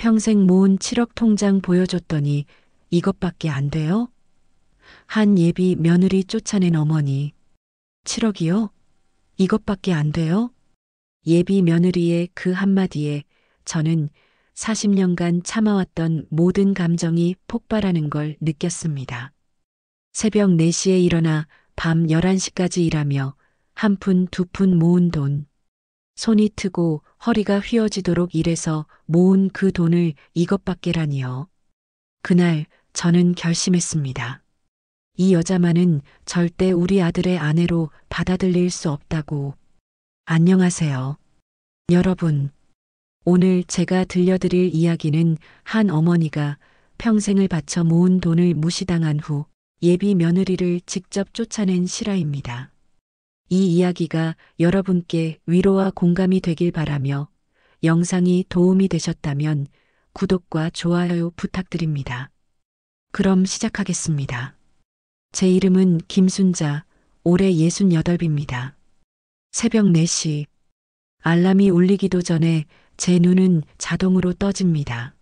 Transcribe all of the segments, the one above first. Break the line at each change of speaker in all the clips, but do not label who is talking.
평생 모은 7억 통장 보여줬더니 이것밖에 안 돼요? 한 예비 며느리 쫓아낸 어머니. 7억이요? 이것밖에 안 돼요? 예비 며느리의 그 한마디에 저는 40년간 참아왔던 모든 감정이 폭발하는 걸 느꼈습니다. 새벽 4시에 일어나 밤 11시까지 일하며 한 푼 두 푼 모은 돈. 손이 트고 허리가 휘어지도록 일해서 모은 그 돈을 이것밖에라니요. 그날 저는 결심했습니다. 이 여자만은 절대 우리 아들의 아내로 받아들일 수 없다고. 안녕하세요. 여러분. 오늘 제가 들려드릴 이야기는 한 어머니가 평생을 바쳐 모은 돈을 무시당한 후 예비 며느리를 직접 쫓아낸 실화입니다. 이 이야기가 여러분께 위로와 공감이 되길 바라며 영상이 도움이 되셨다면 구독과 좋아요 부탁드립니다. 그럼 시작하겠습니다. 제 이름은 김순자, 올해 68입니다. 새벽 4시. 알람이 울리기도 전에 제 눈은 자동으로 떠집니다.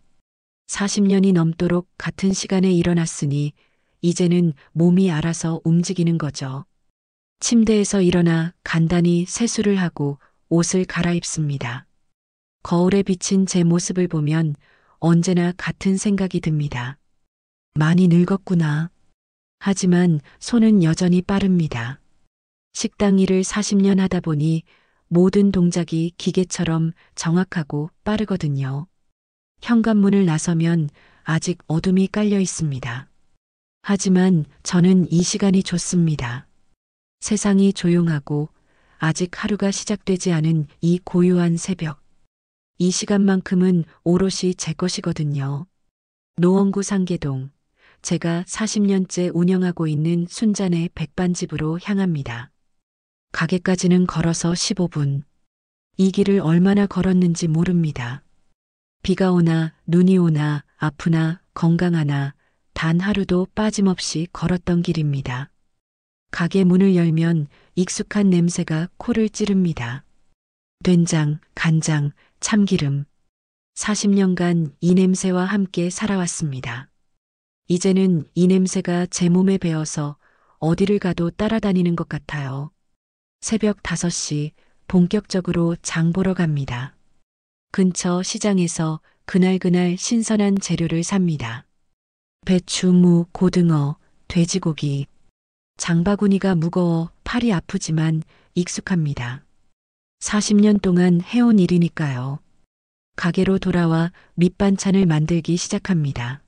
40년이 넘도록 같은 시간에 일어났으니 이제는 몸이 알아서 움직이는 거죠. 침대에서 일어나 간단히 세수를 하고 옷을 갈아입습니다. 거울에 비친 제 모습을 보면 언제나 같은 생각이 듭니다. 많이 늙었구나. 하지만 손은 여전히 빠릅니다. 식당 일을 40년 하다 보니 모든 동작이 기계처럼 정확하고 빠르거든요. 현관문을 나서면 아직 어둠이 깔려 있습니다. 하지만 저는 이 시간이 좋습니다. 세상이 조용하고 아직 하루가 시작되지 않은 이 고요한 새벽. 이 시간만큼은 오롯이 제 것이거든요. 노원구 상계동. 제가 40년째 운영하고 있는 순자네 백반집으로 향합니다. 가게까지는 걸어서 15분. 이 길을 얼마나 걸었는지 모릅니다. 비가 오나 눈이 오나 아프나 건강하나 단 하루도 빠짐없이 걸었던 길입니다. 가게 문을 열면 익숙한 냄새가 코를 찌릅니다. 된장, 간장, 참기름. 40년간 이 냄새와 함께 살아왔습니다. 이제는 이 냄새가 제 몸에 배어서 어디를 가도 따라다니는 것 같아요. 새벽 5시 본격적으로 장 보러 갑니다. 근처 시장에서 그날그날 신선한 재료를 삽니다. 배추, 무, 고등어, 돼지고기. 장바구니가 무거워 팔이 아프지만 익숙합니다. 40년 동안 해온 일이니까요. 가게로 돌아와 밑반찬을 만들기 시작합니다.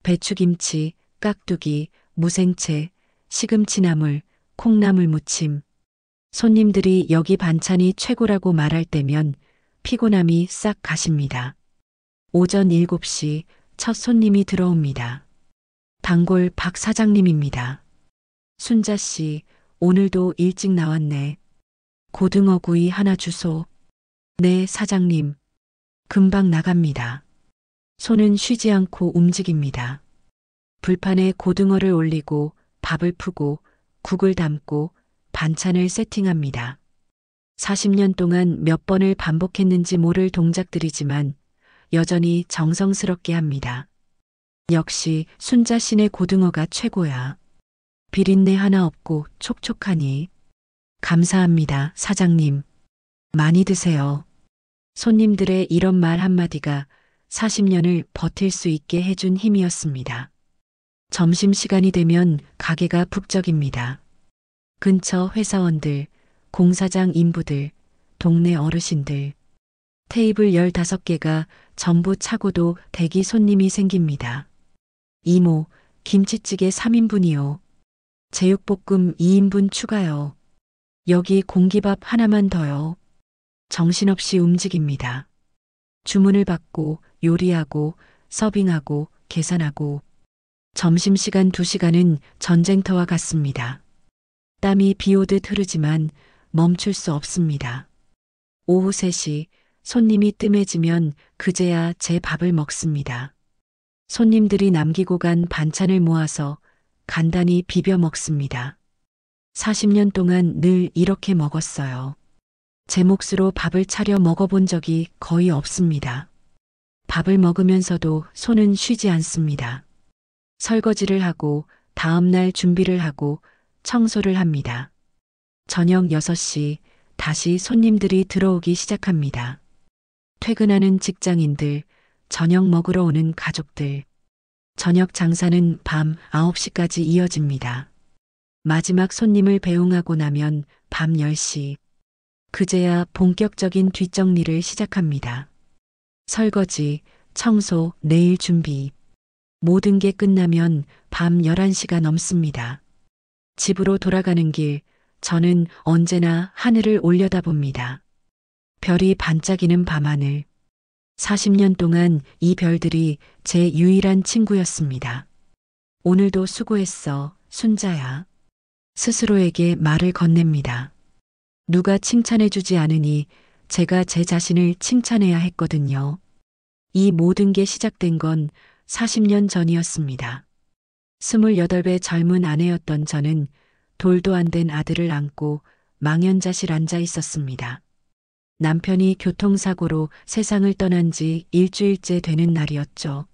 배추김치, 깍두기, 무생채, 시금치나물, 콩나물 무침. 손님들이 여기 반찬이 최고라고 말할 때면 피곤함이 싹 가십니다. 오전 7시 첫 손님이 들어옵니다. 단골 박 사장님입니다. 순자 씨, 오늘도 일찍 나왔네. 고등어 구이 하나 주소. 네, 사장님. 금방 나갑니다. 손은 쉬지 않고 움직입니다. 불판에 고등어를 올리고 밥을 푸고 국을 담고 반찬을 세팅합니다. 40년 동안 몇 번을 반복했는지 모를 동작들이지만 여전히 정성스럽게 합니다. 역시 순자 씨네 고등어가 최고야. 비린내 하나 없고 촉촉하니. 감사합니다, 사장님. 많이 드세요. 손님들의 이런 말 한마디가 40년을 버틸 수 있게 해준 힘이었습니다. 점심시간이 되면 가게가 북적입니다. 근처 회사원들, 공사장 인부들, 동네 어르신들. 테이블 15개가 전부 차고도 대기 손님이 생깁니다. 이모, 김치찌개 3인분이요. 제육볶음 2인분 추가요. 여기 공기밥 하나만 더요. 정신없이 움직입니다. 주문을 받고 요리하고 서빙하고 계산하고. 점심시간 2시간은 전쟁터와 같습니다. 땀이 비오듯 흐르지만 멈출 수 없습니다. 오후 3시 손님이 뜸해지면 그제야 제 밥을 먹습니다. 손님들이 남기고 간 반찬을 모아서 간단히 비벼 먹습니다. 40년 동안 늘 이렇게 먹었어요. 제 몫으로 밥을 차려 먹어본 적이 거의 없습니다. 밥을 먹으면서도 손은 쉬지 않습니다. 설거지를 하고 다음날 준비를 하고 청소를 합니다. 저녁 6시 다시 손님들이 들어오기 시작합니다. 퇴근하는 직장인들, 저녁 먹으러 오는 가족들. 저녁 장사는 밤 9시까지 이어집니다. 마지막 손님을 배웅하고 나면 밤 10시. 그제야 본격적인 뒷정리를 시작합니다. 설거지, 청소, 내일 준비. 모든 게 끝나면 밤 11시가 넘습니다. 집으로 돌아가는 길, 저는 언제나 하늘을 올려다봅니다. 별이 반짝이는 밤하늘. 40년 동안 이 별들이 제 유일한 친구였습니다. 오늘도 수고했어, 순자야. 스스로에게 말을 건넵니다. 누가 칭찬해주지 않으니 제가 제 자신을 칭찬해야 했거든요. 이 모든 게 시작된 건 40년 전이었습니다. 28배 젊은 아내였던 저는 돌도 안 된 아들을 안고 망연자실 앉아 있었습니다. 남편이 교통사고로 세상을 떠난 지 일주일째 되는 날이었죠.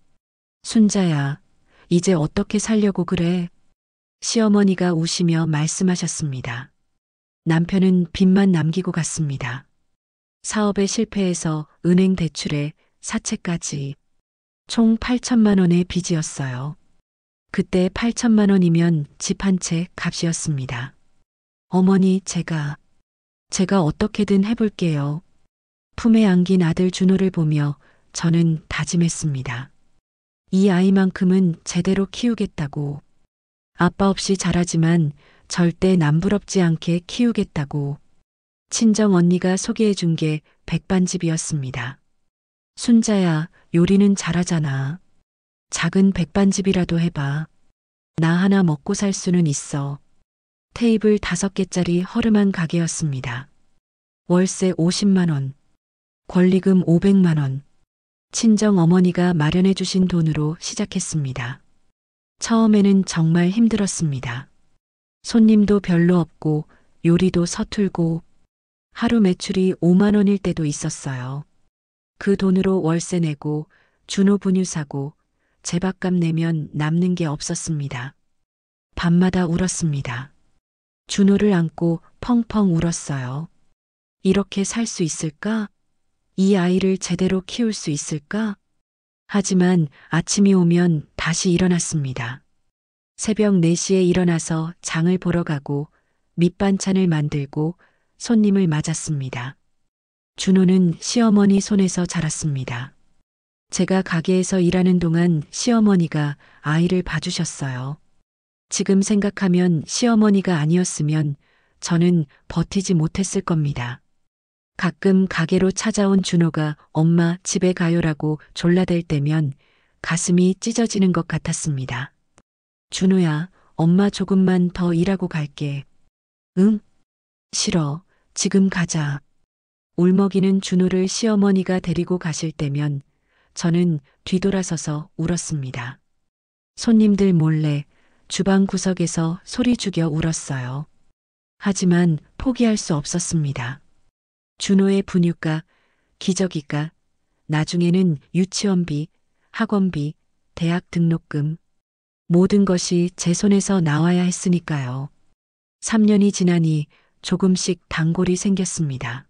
순자야, 이제 어떻게 살려고 그래? 시어머니가 우시며 말씀하셨습니다. 남편은 빚만 남기고 갔습니다. 사업에 실패해서 은행 대출에 사채까지 총 8천만 원의 빚이었어요. 그때 8천만 원이면 집 한 채 값이었습니다. 어머니, 제가 어떻게든 해볼게요. 품에 안긴 아들 준호를 보며 저는 다짐했습니다. 이 아이만큼은 제대로 키우겠다고. 아빠 없이 자라지만 절대 남부럽지 않게 키우겠다고. 친정 언니가 소개해준 게 백반집이었습니다. 순자야, 요리는 잘하잖아. 작은 백반집이라도 해봐. 나 하나 먹고 살 수는 있어. 테이블 5개짜리 허름한 가게였습니다. 월세 50만 원, 권리금 500만 원. 친정 어머니가 마련해 주신 돈으로 시작했습니다. 처음에는 정말 힘들었습니다. 손님도 별로 없고 요리도 서툴고 하루 매출이 5만 원일 때도 있었어요. 그 돈으로 월세 내고 준호 분유 사고 제밥값 내면 남는 게 없었습니다. 밤마다 울었습니다. 준호를 안고 펑펑 울었어요. 이렇게 살 수 있을까? 이 아이를 제대로 키울 수 있을까? 하지만 아침이 오면 다시 일어났습니다. 새벽 4시에 일어나서 장을 보러 가고 밑반찬을 만들고 손님을 맞았습니다. 준호는 시어머니 손에서 자랐습니다. 제가 가게에서 일하는 동안 시어머니가 아이를 봐주셨어요. 지금 생각하면 시어머니가 아니었으면 저는 버티지 못했을 겁니다. 가끔 가게로 찾아온 준호가 엄마 집에 가요라고 졸라댈 때면 가슴이 찢어지는 것 같았습니다. 준호야, 엄마 조금만 더 일하고 갈게. 응? 싫어. 지금 가자. 울먹이는 준호를 시어머니가 데리고 가실 때면 저는 뒤돌아서서 울었습니다. 손님들 몰래 주방 구석에서 소리 죽여 울었어요. 하지만 포기할 수 없었습니다. 준호의 분유가, 기저귀가, 나중에는 유치원비, 학원비, 대학 등록금, 모든 것이 제 손에서 나와야 했으니까요. 3년이 지나니 조금씩 단골이 생겼습니다.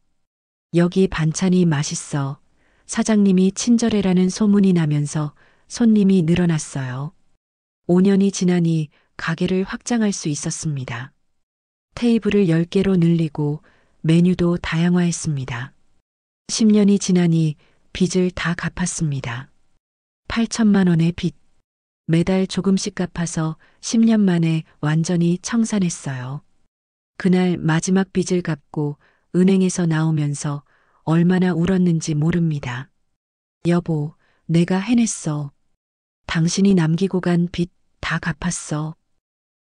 여기 반찬이 맛있어. 사장님이 친절해라는 소문이 나면서 손님이 늘어났어요. 5년이 지나니 가게를 확장할 수 있었습니다. 테이블을 10개로 늘리고 메뉴도 다양화했습니다. 10년이 지나니 빚을 다 갚았습니다. 8천만 원의 빚. 매달 조금씩 갚아서 10년 만에 완전히 청산했어요. 그날 마지막 빚을 갚고 은행에서 나오면서 얼마나 울었는지 모릅니다. 여보, 내가 해냈어. 당신이 남기고 간 빚 다 갚았어.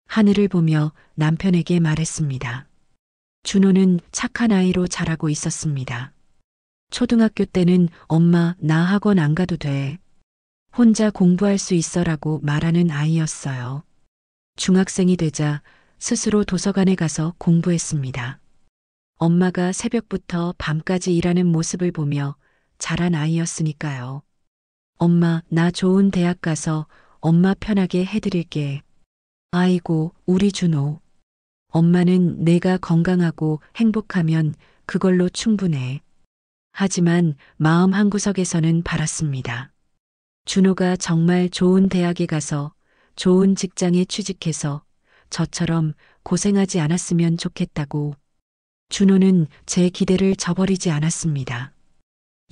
하늘을 보며 남편에게 말했습니다. 준호는 착한 아이로 자라고 있었습니다. 초등학교 때는 엄마 나 학원 안 가도 돼. 혼자 공부할 수 있어라고 말하는 아이였어요. 중학생이 되자 스스로 도서관에 가서 공부했습니다. 엄마가 새벽부터 밤까지 일하는 모습을 보며 자란 아이였으니까요. 엄마, 나 좋은 대학 가서 엄마 편하게 해드릴게. 아이고, 우리 준호. 엄마는 내가 건강하고 행복하면 그걸로 충분해. 하지만 마음 한구석에서는 바랐습니다. 준호가 정말 좋은 대학에 가서 좋은 직장에 취직해서 저처럼 고생하지 않았으면 좋겠다고. 준호는 제 기대를 저버리지 않았습니다.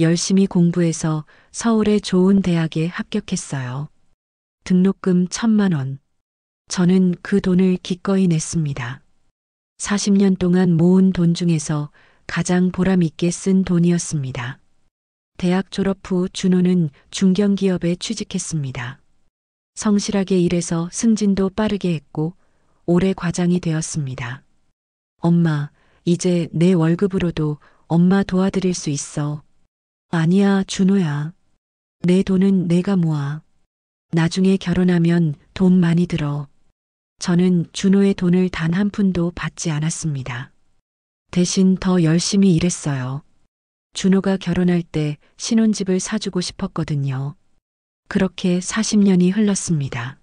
열심히 공부해서 서울의 좋은 대학에 합격했어요. 등록금 1,000만 원. 저는 그 돈을 기꺼이 냈습니다. 40년 동안 모은 돈 중에서 가장 보람 있게 쓴 돈이었습니다. 대학 졸업 후 준호는 중견기업에 취직했습니다. 성실하게 일해서 승진도 빠르게 했고 올해 과장이 되었습니다. 엄마, 이제 내 월급으로도 엄마 도와드릴 수 있어. 아니야, 준호야. 내 돈은 내가 모아. 나중에 결혼하면 돈 많이 들어. 저는 준호의 돈을 단 한 푼도 받지 않았습니다. 대신 더 열심히 일했어요. 준호가 결혼할 때 신혼집을 사주고 싶었거든요. 그렇게 40년이 흘렀습니다.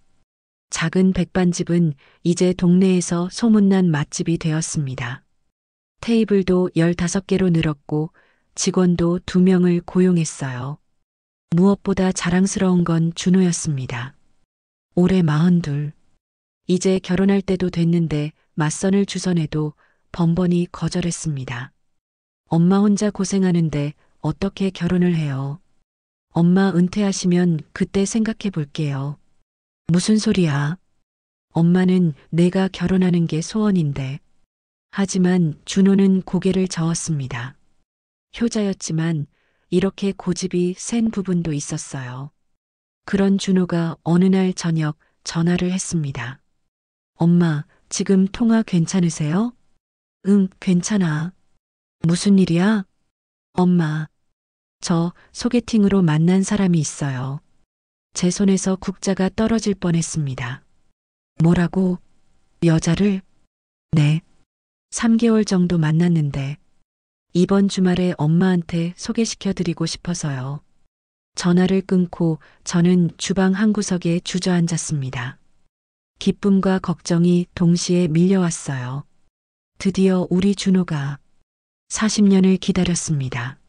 작은 백반집은 이제 동네에서 소문난 맛집이 되었습니다. 테이블도 15개로 늘었고 직원도 2명을 고용했어요. 무엇보다 자랑스러운 건 준호였습니다. 올해 42. 이제 결혼할 때도 됐는데 맞선을 주선해도 번번이 거절했습니다. 엄마 혼자 고생하는데 어떻게 결혼을 해요? 엄마 은퇴하시면 그때 생각해 볼게요. 무슨 소리야? 엄마는 내가 결혼하는 게 소원인데. 하지만 준호는 고개를 저었습니다. 효자였지만 이렇게 고집이 센 부분도 있었어요. 그런 준호가 어느 날 저녁 전화를 했습니다. 엄마, 지금 통화 괜찮으세요? 응, 괜찮아. 무슨 일이야? 엄마, 저 소개팅으로 만난 사람이 있어요. 제 손에서 국자가 떨어질 뻔했습니다. 뭐라고? 여자를? 네. 3개월 정도 만났는데 이번 주말에 엄마한테 소개시켜 드리고 싶어서요. 전화를 끊고 저는 주방 한 구석에 주저앉았습니다. 기쁨과 걱정이 동시에 밀려왔어요. 드디어 우리 준호가 40년을 기다렸습니다.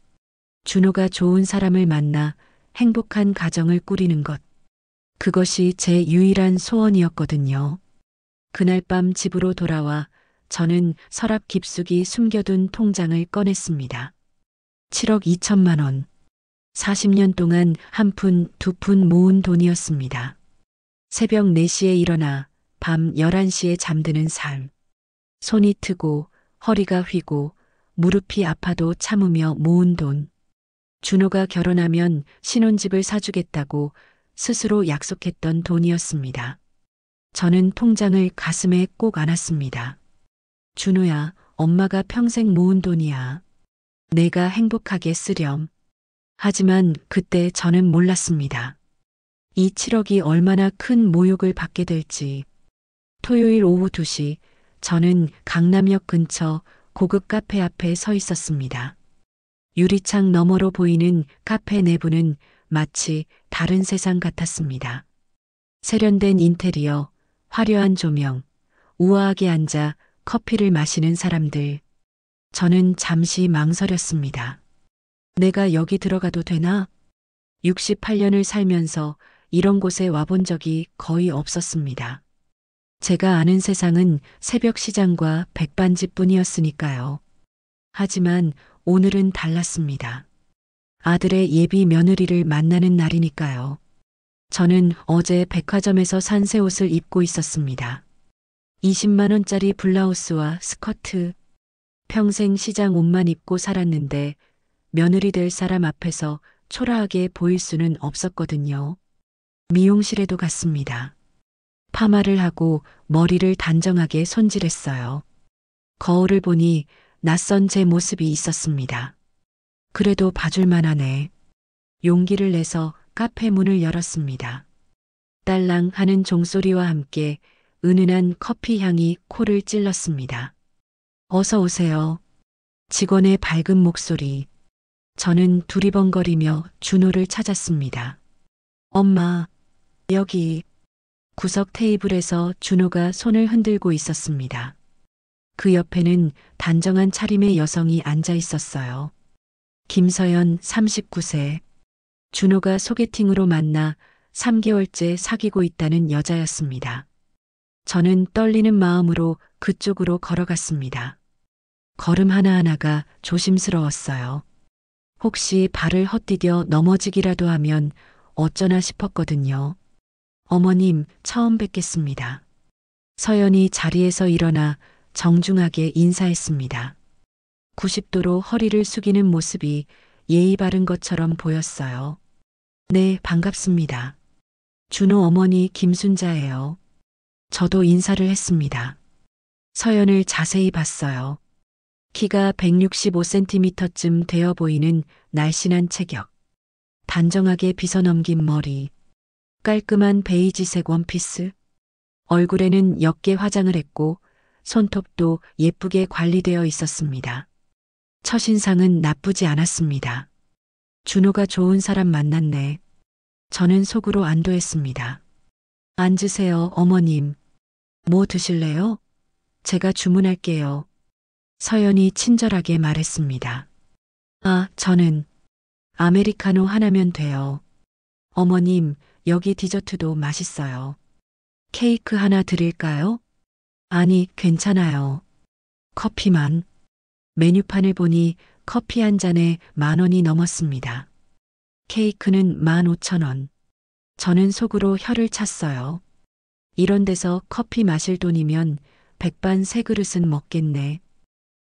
준호가 좋은 사람을 만나 행복한 가정을 꾸리는 것. 그것이 제 유일한 소원이었거든요. 그날 밤 집으로 돌아와 저는 서랍 깊숙이 숨겨둔 통장을 꺼냈습니다. 7억 2천만 원. 40년 동안 한 푼, 두 푼 모은 돈이었습니다. 새벽 4시에 일어나 밤 11시에 잠드는 삶. 손이 트고 허리가 휘고 무릎이 아파도 참으며 모은 돈. 준호가 결혼하면 신혼집을 사주겠다고 스스로 약속했던 돈이었습니다. 저는 통장을 가슴에 꼭 안았습니다. 준호야, 엄마가 평생 모은 돈이야. 내가 행복하게 쓰렴. 하지만 그때 저는 몰랐습니다. 이 7억이 얼마나 큰 모욕을 받게 될지. 토요일 오후 2시, 저는 강남역 근처 고급 카페 앞에 서 있었습니다. 유리창 너머로 보이는 카페 내부는 마치 다른 세상 같았습니다. 세련된 인테리어, 화려한 조명, 우아하게 앉아 커피를 마시는 사람들. 저는 잠시 망설였습니다. 내가 여기 들어가도 되나? 68년을 살면서 이런 곳에 와본 적이 거의 없었습니다. 제가 아는 세상은 새벽 시장과 백반집뿐이었으니까요. 하지만 오늘은 달랐습니다. 아들의 예비 며느리를 만나는 날이니까요. 저는 어제 백화점에서 산 새 옷을 입고 있었습니다. 20만 원짜리 블라우스와 스커트. 평생 시장 옷만 입고 살았는데 며느리 될 사람 앞에서 초라하게 보일 수는 없었거든요. 미용실에도 갔습니다. 파마를 하고 머리를 단정하게 손질했어요. 거울을 보니 낯선 제 모습이 있었습니다. 그래도 봐줄만 하네. 용기를 내서 카페 문을 열었습니다. 딸랑 하는 종소리와 함께 은은한 커피 향이 코를 찔렀습니다. 어서 오세요. 직원의 밝은 목소리. 저는 두리번거리며 준호를 찾았습니다. 엄마, 여기. 구석 테이블에서 준호가 손을 흔들고 있었습니다. 그 옆에는 단정한 차림의 여성이 앉아 있었어요. 김서연 39세. 준호가 소개팅으로 만나 3개월째 사귀고 있다는 여자였습니다. 저는 떨리는 마음으로 그쪽으로 걸어갔습니다. 걸음 하나하나가 조심스러웠어요. 혹시 발을 헛디뎌 넘어지기라도 하면 어쩌나 싶었거든요. 어머님, 처음 뵙겠습니다. 서연이 자리에서 일어나 정중하게 인사했습니다. 90도로 허리를 숙이는 모습이 예의 바른 것처럼 보였어요. 네, 반갑습니다. 준호 어머니 김순자예요. 저도 인사를 했습니다. 서연을 자세히 봤어요. 키가 165cm쯤 되어 보이는 날씬한 체격. 단정하게 빗어넘긴 머리. 깔끔한 베이지색 원피스. 얼굴에는 옅게 화장을 했고 손톱도 예쁘게 관리되어 있었습니다. 첫인상은 나쁘지 않았습니다. 준호가 좋은 사람 만났네. 저는 속으로 안도했습니다. 앉으세요, 어머님. 뭐 드실래요? 제가 주문할게요. 서연이 친절하게 말했습니다. 아, 저는 아메리카노 하나면 돼요. 어머님, 여기 디저트도 맛있어요. 케이크 하나 드릴까요? 아니, 괜찮아요. 커피만. 메뉴판을 보니 커피 한 잔에 10,000원이 넘었습니다. 케이크는 15,000원. 저는 속으로 혀를 찼어요. 이런 데서 커피 마실 돈이면 백반 3그릇은 먹겠네.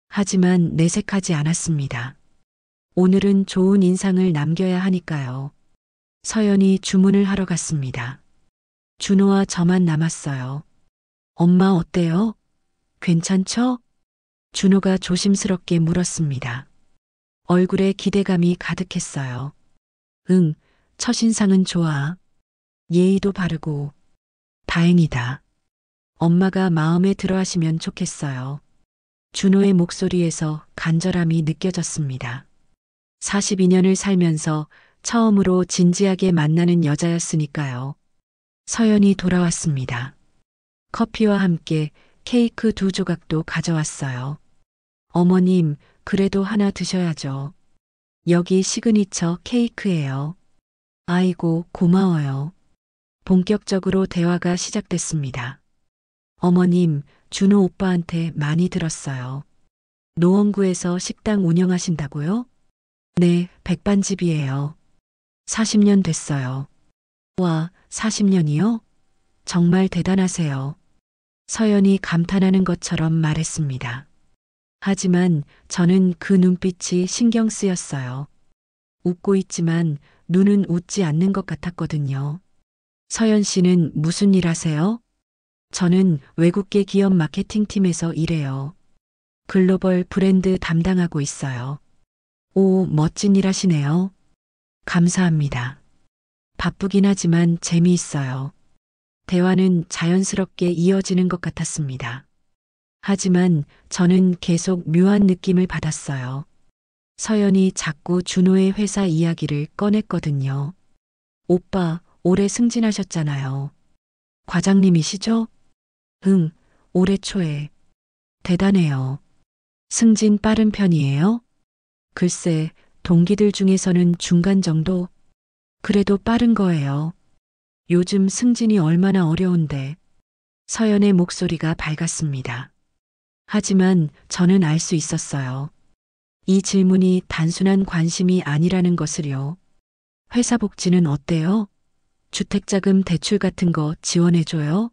하지만 내색하지 않았습니다. 오늘은 좋은 인상을 남겨야 하니까요. 서연이 주문을 하러 갔습니다. 준호와 저만 남았어요. 엄마 어때요? 괜찮죠? 준호가 조심스럽게 물었습니다. 얼굴에 기대감이 가득했어요. 응, 첫인상은 좋아. 예의도 바르고. 다행이다. 엄마가 마음에 들어 하시면 좋겠어요. 준호의 목소리에서 간절함이 느껴졌습니다. 42년을 살면서 처음으로 진지하게 만나는 여자였으니까요. 서연이 돌아왔습니다. 커피와 함께 케이크 2조각도 가져왔어요. 어머님, 그래도 하나 드셔야죠. 여기 시그니처 케이크예요. 아이고, 고마워요. 본격적으로 대화가 시작됐습니다. 어머님, 준호 오빠한테 많이 들었어요. 노원구에서 식당 운영하신다고요? 네, 백반집이에요. 40년 됐어요. 와, 40년이요? 정말 대단하세요. 서연이 감탄하는 것처럼 말했습니다. 하지만 저는 그 눈빛이 신경 쓰였어요. 웃고 있지만 눈은 웃지 않는 것 같았거든요. 서연 씨는 무슨 일 하세요? 저는 외국계 기업 마케팅팀에서 일해요. 글로벌 브랜드 담당하고 있어요. 오, 멋진 일 하시네요. 감사합니다. 바쁘긴 하지만 재미있어요. 대화는 자연스럽게 이어지는 것 같았습니다. 하지만 저는 계속 묘한 느낌을 받았어요. 서연이 자꾸 준호의 회사 이야기를 꺼냈거든요. 오빠, 올해 승진하셨잖아요. 과장님이시죠? 응, 올해 초에. 대단해요. 승진 빠른 편이에요? 글쎄, 동기들 중에서는 중간 정도? 그래도 빠른 거예요. 요즘 승진이 얼마나 어려운데. 서연의 목소리가 밝았습니다. 하지만 저는 알 수 있었어요. 이 질문이 단순한 관심이 아니라는 것을요. 회사 복지는 어때요? 주택자금 대출 같은 거 지원해줘요?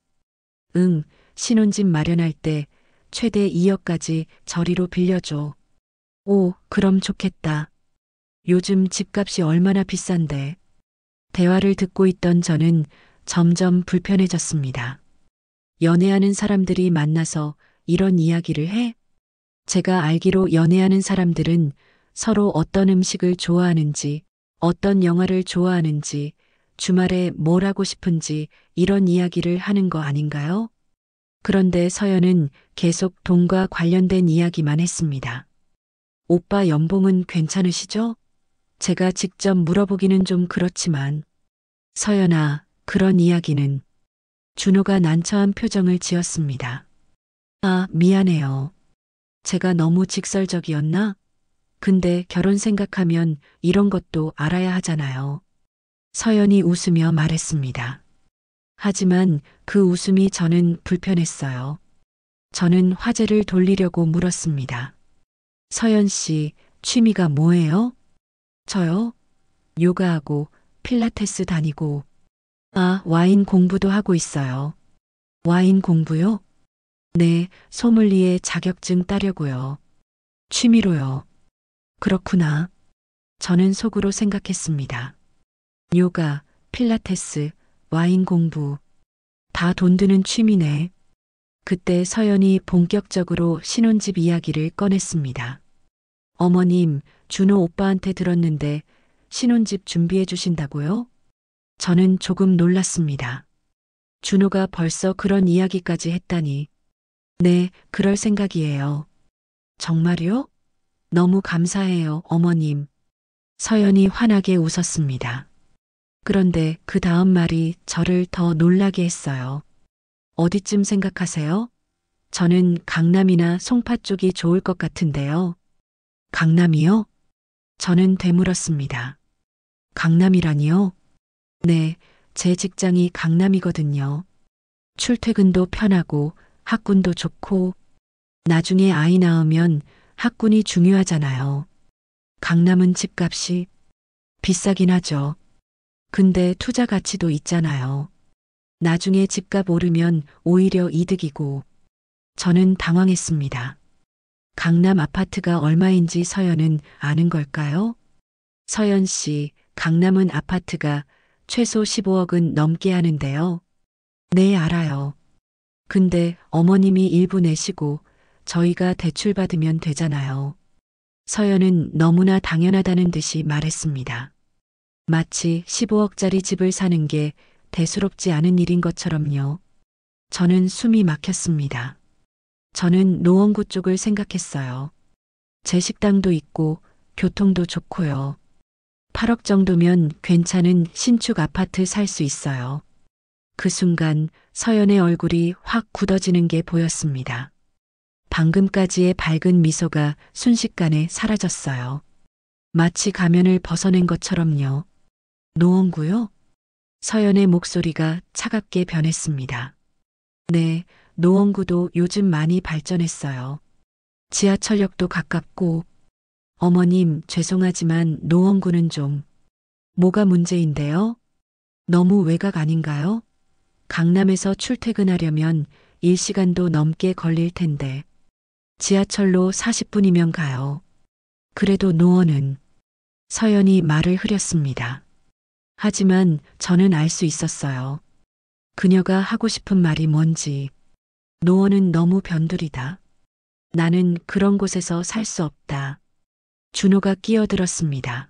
응, 신혼집 마련할 때 최대 2억까지 저리로 빌려줘. 오, 그럼 좋겠다. 요즘 집값이 얼마나 비싼데. 대화를 듣고 있던 저는 점점 불편해졌습니다. 연애하는 사람들이 만나서 이런 이야기를 해? 제가 알기로 연애하는 사람들은 서로 어떤 음식을 좋아하는지, 어떤 영화를 좋아하는지, 주말에 뭘 하고 싶은지 이런 이야기를 하는 거 아닌가요? 그런데 서연은 계속 돈과 관련된 이야기만 했습니다. 오빠 연봉은 괜찮으시죠? 제가 직접 물어보기는 좀 그렇지만 서연아, 그런 이야기는. 준호가 난처한 표정을 지었습니다. 아, 미안해요. 제가 너무 직설적이었나? 근데 결혼 생각하면 이런 것도 알아야 하잖아요. 서연이 웃으며 말했습니다. 하지만 그 웃음이 저는 불편했어요. 저는 화제를 돌리려고 물었습니다. 서연 씨, 취미가 뭐예요? 저요? 요가하고 필라테스 다니고, 아, 와인 공부도 하고 있어요. 와인 공부요? 네, 소믈리에 자격증 따려고요. 취미로요. 그렇구나. 저는 속으로 생각했습니다. 요가, 필라테스, 와인 공부. 다 돈 드는 취미네. 그때 서연이 본격적으로 신혼집 이야기를 꺼냈습니다. 어머님, 준호 오빠한테 들었는데 신혼집 준비해 주신다고요? 저는 조금 놀랐습니다. 준호가 벌써 그런 이야기까지 했다니. 네, 그럴 생각이에요. 정말요? 너무 감사해요, 어머님. 서연이 환하게 웃었습니다. 그런데 그 다음 말이 저를 더 놀라게 했어요. 어디쯤 생각하세요? 저는 강남이나 송파 쪽이 좋을 것 같은데요. 강남이요? 저는 되물었습니다. 강남이라니요? 네, 제 직장이 강남이거든요. 출퇴근도 편하고 학군도 좋고 나중에 아이 낳으면 학군이 중요하잖아요. 강남은 집값이 비싸긴 하죠. 근데 투자 가치도 있잖아요. 나중에 집값 오르면 오히려 이득이고. 저는 당황했습니다. 강남 아파트가 얼마인지 서연은 아는 걸까요? 서연 씨, 강남은 아파트가 최소 15억은 넘게 하는데요. 네, 알아요. 근데 어머님이 일부 내시고 저희가 대출 받으면 되잖아요. 서연은 너무나 당연하다는 듯이 말했습니다. 마치 15억짜리 집을 사는 게 대수롭지 않은 일인 것처럼요. 저는 숨이 막혔습니다. 저는 노원구 쪽을 생각했어요. 제 식당도 있고 교통도 좋고요. 8억 정도면 괜찮은 신축 아파트 살 수 있어요. 그 순간 서연의 얼굴이 확 굳어지는 게 보였습니다. 방금까지의 밝은 미소가 순식간에 사라졌어요. 마치 가면을 벗어낸 것처럼요. 노원구요? 서연의 목소리가 차갑게 변했습니다. 네, 노원구도 요즘 많이 발전했어요. 지하철역도 가깝고, 어머님, 죄송하지만 노원구는 좀, 뭐가 문제인데요? 너무 외곽 아닌가요? 강남에서 출퇴근하려면 1시간도 넘게 걸릴 텐데, 지하철로 40분이면 가요. 그래도 노원은, 서연이 말을 흐렸습니다. 하지만 저는 알 수 있었어요. 그녀가 하고 싶은 말이 뭔지. 노원은 너무 변두리다. 나는 그런 곳에서 살 수 없다. 준호가 끼어들었습니다.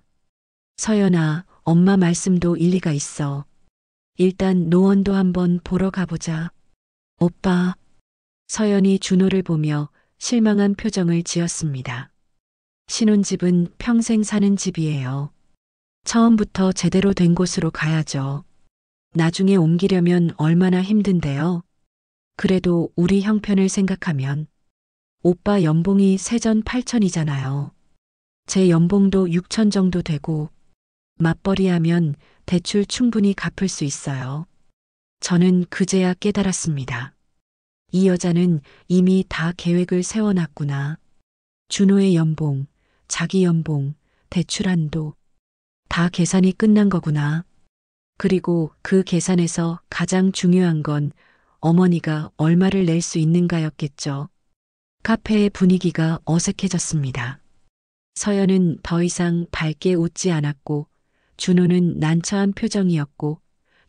서연아, 엄마 말씀도 일리가 있어. 일단 노원도 한번 보러 가보자. 오빠. 서연이 준호를 보며 실망한 표정을 지었습니다. 신혼집은 평생 사는 집이에요. 처음부터 제대로 된 곳으로 가야죠. 나중에 옮기려면 얼마나 힘든데요. 그래도 우리 형편을 생각하면 오빠 연봉이 세전 8천이잖아요. 제 연봉도 6천 정도 되고 맞벌이하면 대출 충분히 갚을 수 있어요. 저는 그제야 깨달았습니다. 이 여자는 이미 다 계획을 세워놨구나. 준호의 연봉, 자기 연봉, 대출 한도 다 계산이 끝난 거구나. 그리고 그 계산에서 가장 중요한 건 어머니가 얼마를 낼 수 있는가였겠죠. 카페의 분위기가 어색해졌습니다. 서연은 더 이상 밝게 웃지 않았고 준호는 난처한 표정이었고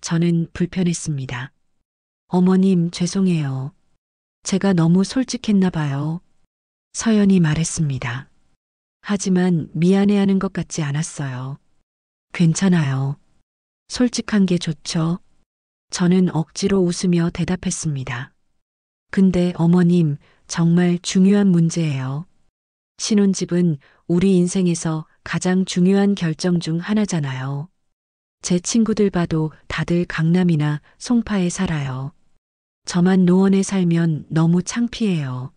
저는 불편했습니다. 어머님 죄송해요. 제가 너무 솔직했나 봐요. 서연이 말했습니다. 하지만 미안해하는 것 같지 않았어요. 괜찮아요. 솔직한 게 좋죠. 저는 억지로 웃으며 대답했습니다. 근데 어머님, 정말 중요한 문제예요. 신혼집은 우리 인생에서 가장 중요한 결정 중 하나잖아요. 제 친구들 봐도 다들 강남이나 송파에 살아요. 저만 노원에 살면 너무 창피해요.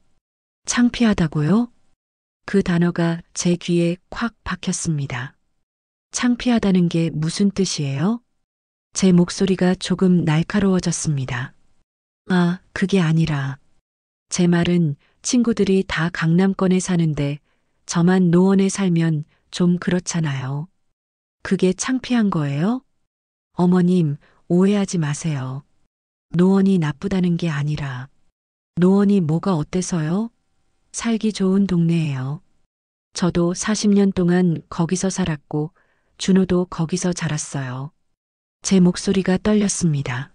창피하다고요? 그 단어가 제 귀에 콱 박혔습니다. 창피하다는 게 무슨 뜻이에요? 제 목소리가 조금 날카로워졌습니다. 아, 그게 아니라. 제 말은 친구들이 다 강남권에 사는데 저만 노원에 살면 좀 그렇잖아요. 그게 창피한 거예요? 어머님, 오해하지 마세요. 노원이 나쁘다는 게 아니라. 노원이 뭐가 어때서요? 살기 좋은 동네예요. 저도 40년 동안 거기서 살았고, 준호도 거기서 자랐어요. 제 목소리가 떨렸습니다.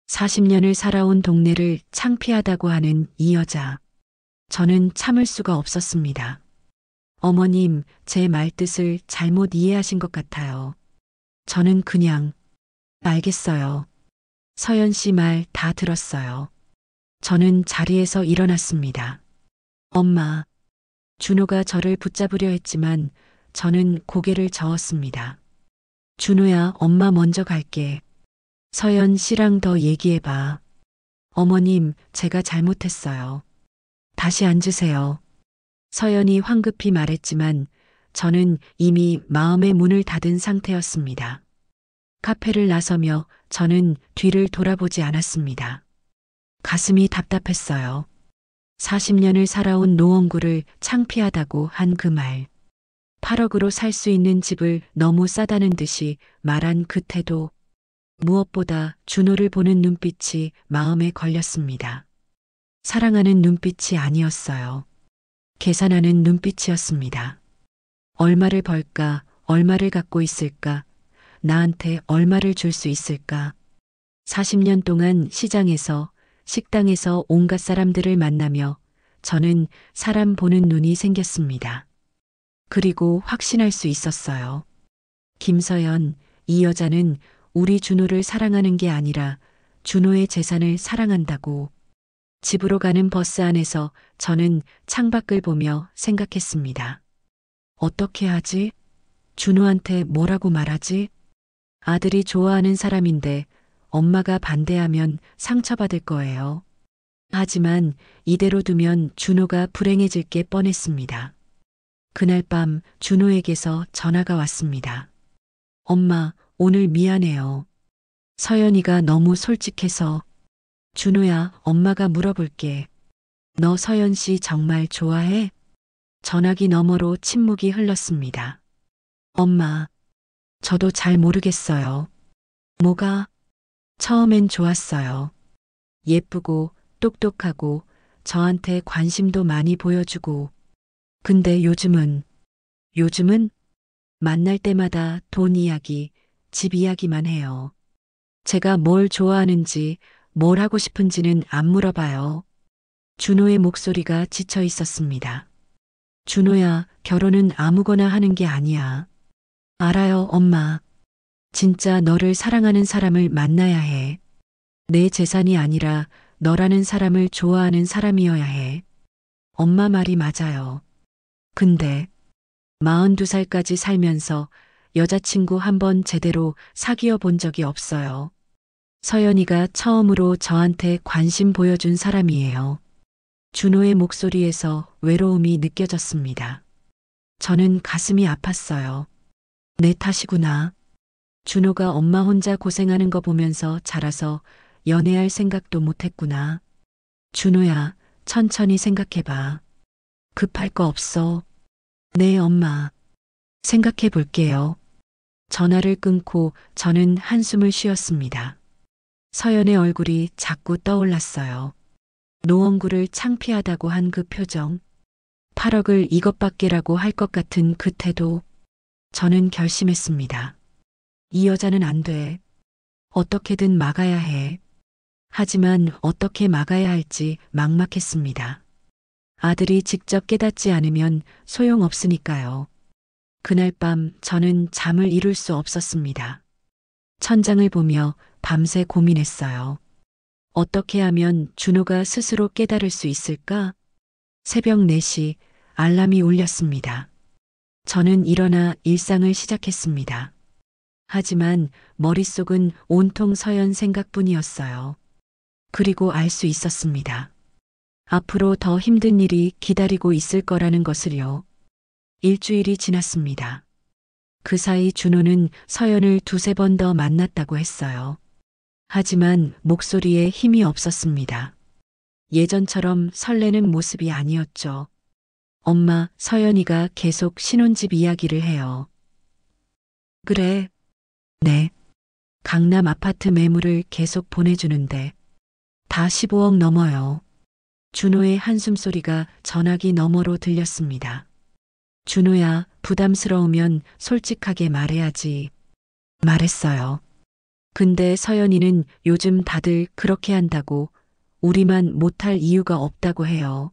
40년을 살아온 동네를 창피하다고 하는 이 여자. 저는 참을 수가 없었습니다. 어머님, 제 말뜻을 잘못 이해하신 것 같아요. 저는 그냥, 알겠어요. 서연 씨 말 다 들었어요. 저는 자리에서 일어났습니다. 엄마, 준호가 저를 붙잡으려 했지만 저는 고개를 저었습니다. 준호야, 엄마 먼저 갈게. 서연 씨랑 더 얘기해봐. 어머님, 제가 잘못했어요. 다시 앉으세요. 서연이 황급히 말했지만 저는 이미 마음의 문을 닫은 상태였습니다. 카페를 나서며 저는 뒤를 돌아보지 않았습니다. 가슴이 답답했어요. 40년을 살아온 노원구를 창피하다고 한 그 말. 8억으로 살 수 있는 집을 너무 싸다는 듯이 말한 그 태도. 무엇보다 준호를 보는 눈빛이 마음에 걸렸습니다. 사랑하는 눈빛이 아니었어요. 계산하는 눈빛이었습니다. 얼마를 벌까, 얼마를 갖고 있을까, 나한테 얼마를 줄 수 있을까. 40년 동안 시장에서, 식당에서 온갖 사람들을 만나며 저는 사람 보는 눈이 생겼습니다. 그리고 확신할 수 있었어요. 김서연, 이 여자는 우리 준호를 사랑하는 게 아니라 준호의 재산을 사랑한다고. 집으로 가는 버스 안에서 저는 창밖을 보며 생각했습니다. 어떻게 하지? 준호한테 뭐라고 말하지? 아들이 좋아하는 사람인데 엄마가 반대하면 상처받을 거예요. 하지만 이대로 두면 준호가 불행해질 게 뻔했습니다. 그날 밤 준호에게서 전화가 왔습니다. 엄마, 오늘 미안해요. 서연이가 너무 솔직해서. 준호야, 엄마가 물어볼게. 너 서연 씨 정말 좋아해? 전화기 너머로 침묵이 흘렀습니다. 엄마, 저도 잘 모르겠어요. 뭐가? 처음엔 좋았어요. 예쁘고 똑똑하고 저한테 관심도 많이 보여주고. 근데 요즘은 만날 때마다 돈 이야기, 집 이야기만 해요. 제가 뭘 좋아하는지, 뭘 하고 싶은지는 안 물어봐요. 준호의 목소리가 지쳐 있었습니다. 준호야, 결혼은 아무거나 하는 게 아니야. 알아요, 엄마. 진짜 너를 사랑하는 사람을 만나야 해. 내 재산이 아니라 너라는 사람을 좋아하는 사람이어야 해. 엄마 말이 맞아요. 근데 42살까지 살면서 여자친구 한 번 제대로 사귀어 본 적이 없어요. 서연이가 처음으로 저한테 관심 보여준 사람이에요. 준호의 목소리에서 외로움이 느껴졌습니다. 저는 가슴이 아팠어요. 내 탓이구나. 준호가 엄마 혼자 고생하는 거 보면서 자라서 연애할 생각도 못했구나. 준호야, 천천히 생각해봐. 급할 거 없어. 네, 엄마. 생각해 볼게요. 전화를 끊고 저는 한숨을 쉬었습니다. 서연의 얼굴이 자꾸 떠올랐어요. 노원구를 창피하다고 한 그 표정. 8억을 이것밖에라고 할 것 같은 그 태도. 저는 결심했습니다. 이 여자는 안 돼. 어떻게든 막아야 해. 하지만 어떻게 막아야 할지 막막했습니다. 아들이 직접 깨닫지 않으면 소용없으니까요. 그날 밤 저는 잠을 이룰 수 없었습니다. 천장을 보며 밤새 고민했어요. 어떻게 하면 준호가 스스로 깨달을 수 있을까? 새벽 4시 알람이 울렸습니다. 저는 일어나 일상을 시작했습니다. 하지만 머릿속은 온통 서연 생각뿐이었어요. 그리고 알 수 있었습니다. 앞으로 더 힘든 일이 기다리고 있을 거라는 것을요. 일주일이 지났습니다. 그 사이 준호는 서연을 두세 번 더 만났다고 했어요. 하지만 목소리에 힘이 없었습니다. 예전처럼 설레는 모습이 아니었죠. 엄마, 서연이가 계속 신혼집 이야기를 해요. 그래. 네. 강남 아파트 매물을 계속 보내주는데 다 15억 넘어요. 준호의 한숨소리가 전화기 너머로 들렸습니다. 준호야, 부담스러우면 솔직하게 말해야지. 말했어요. 근데 서연이는 요즘 다들 그렇게 한다고 우리만 못할 이유가 없다고 해요.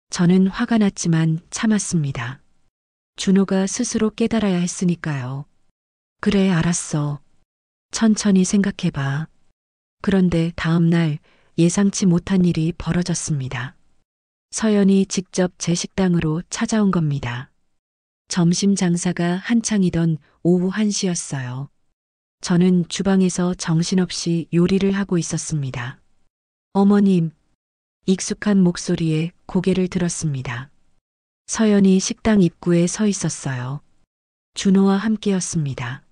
저는 화가 났지만 참았습니다. 준호가 스스로 깨달아야 했으니까요. 그래, 알았어. 천천히 생각해봐. 그런데 다음 날 예상치 못한 일이 벌어졌습니다. 서연이 직접 제 식당으로 찾아온 겁니다. 점심 장사가 한창이던 오후 1시였어요. 저는 주방에서 정신없이 요리를 하고 있었습니다. 어머님, 익숙한 목소리에 고개를 들었습니다. 서연이 식당 입구에 서 있었어요. 준호와 함께였습니다.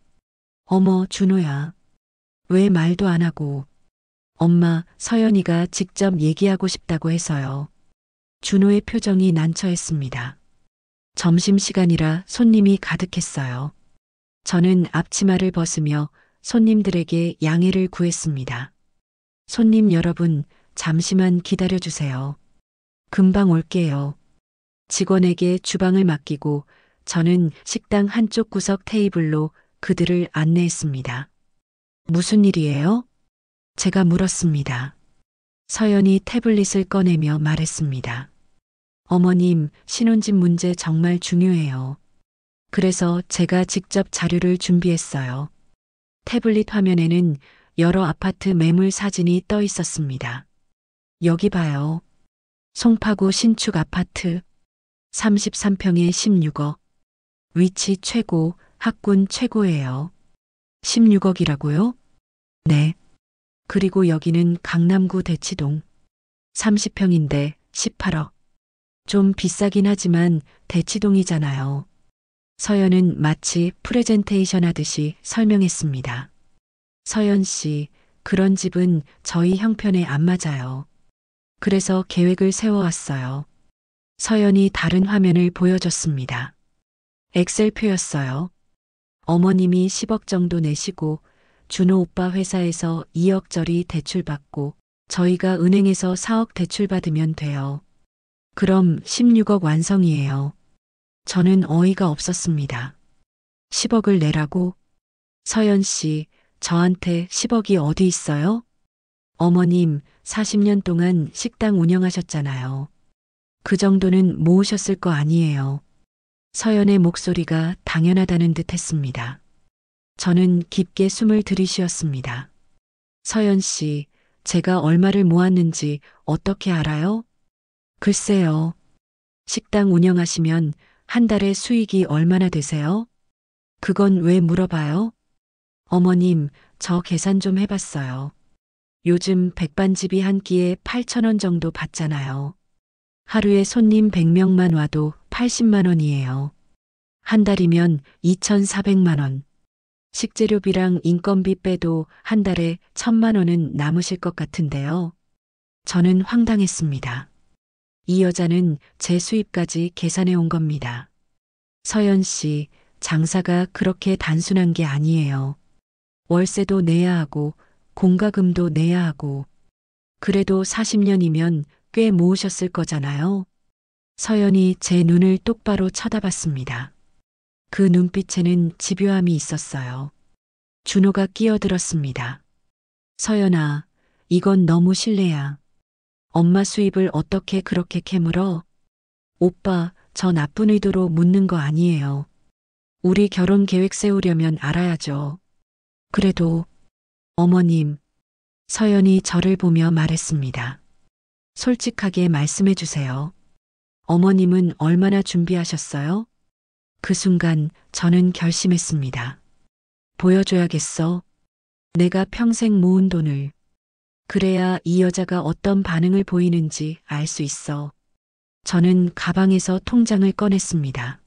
어머, 준호야. 왜 말도 안 하고. 엄마, 서연이가 직접 얘기하고 싶다고 해서요. 준호의 표정이 난처했습니다. 점심시간이라 손님이 가득했어요. 저는 앞치마를 벗으며 손님들에게 양해를 구했습니다. 손님 여러분, 잠시만 기다려주세요. 금방 올게요. 직원에게 주방을 맡기고 저는 식당 한쪽 구석 테이블로 그들을 안내했습니다. 무슨 일이에요? 제가 물었습니다. 서연이 태블릿을 꺼내며 말했습니다. 어머님, 신혼집 문제 정말 중요해요. 그래서 제가 직접 자료를 준비했어요. 태블릿 화면에는 여러 아파트 매물 사진이 떠 있었습니다. 여기 봐요. 송파구 신축 아파트 33평에 16억. 위치 최고, 학군 최고예요. 16억이라고요? 네. 그리고 여기는 강남구 대치동 30평인데 18억. 좀 비싸긴 하지만 대치동이잖아요. 서연은 마치 프레젠테이션 하듯이 설명했습니다. 서연 씨, 그런 집은 저희 형편에 안 맞아요. 그래서 계획을 세워왔어요. 서연이 다른 화면을 보여줬습니다. 엑셀표였어요. 어머님이 10억 정도 내시고 준호 오빠 회사에서 2억짜리 대출받고 저희가 은행에서 4억 대출받으면 돼요. 그럼 16억 완성이에요. 저는 어이가 없었습니다. 10억을 내라고? 서연 씨, 저한테 10억이 어디 있어요? 어머님, 40년 동안 식당 운영하셨잖아요. 그 정도는 모으셨을 거 아니에요. 서연의 목소리가 당연하다는 듯 했습니다. 저는 깊게 숨을 들이쉬었습니다. 서연 씨, 제가 얼마를 모았는지 어떻게 알아요? 글쎄요. 식당 운영하시면 한 달에 수익이 얼마나 되세요? 그건 왜 물어봐요? 어머님, 저 계산 좀 해봤어요. 요즘 백반집이 한 끼에 8,000원 정도 받잖아요. 하루에 손님 100명만 와도 80만 원이에요. 한 달이면 2,400만 원. 식재료비랑 인건비 빼도 한 달에 1,000만 원은 남으실 것 같은데요. 저는 황당했습니다. 이 여자는 제 수입까지 계산해 온 겁니다. 서연 씨, 장사가 그렇게 단순한 게 아니에요. 월세도 내야 하고 공과금도 내야 하고 그래도 40년이면 꽤 모으셨을 거잖아요. 서연이 제 눈을 똑바로 쳐다봤습니다. 그 눈빛에는 집요함이 있었어요. 준호가 끼어들었습니다. 서연아, 이건 너무 실례야. 엄마 수입을 어떻게 그렇게 캐물어? 오빠, 저 나쁜 의도로 묻는 거 아니에요. 우리 결혼 계획 세우려면 알아야죠. 그래도, 어머님, 서연이 저를 보며 말했습니다. 솔직하게 말씀해 주세요. 어머님은 얼마나 준비하셨어요? 그 순간 저는 결심했습니다. 보여줘야겠어. 내가 평생 모은 돈을. 그래야 이 여자가 어떤 반응을 보이는지 알 수 있어. 저는 가방에서 통장을 꺼냈습니다.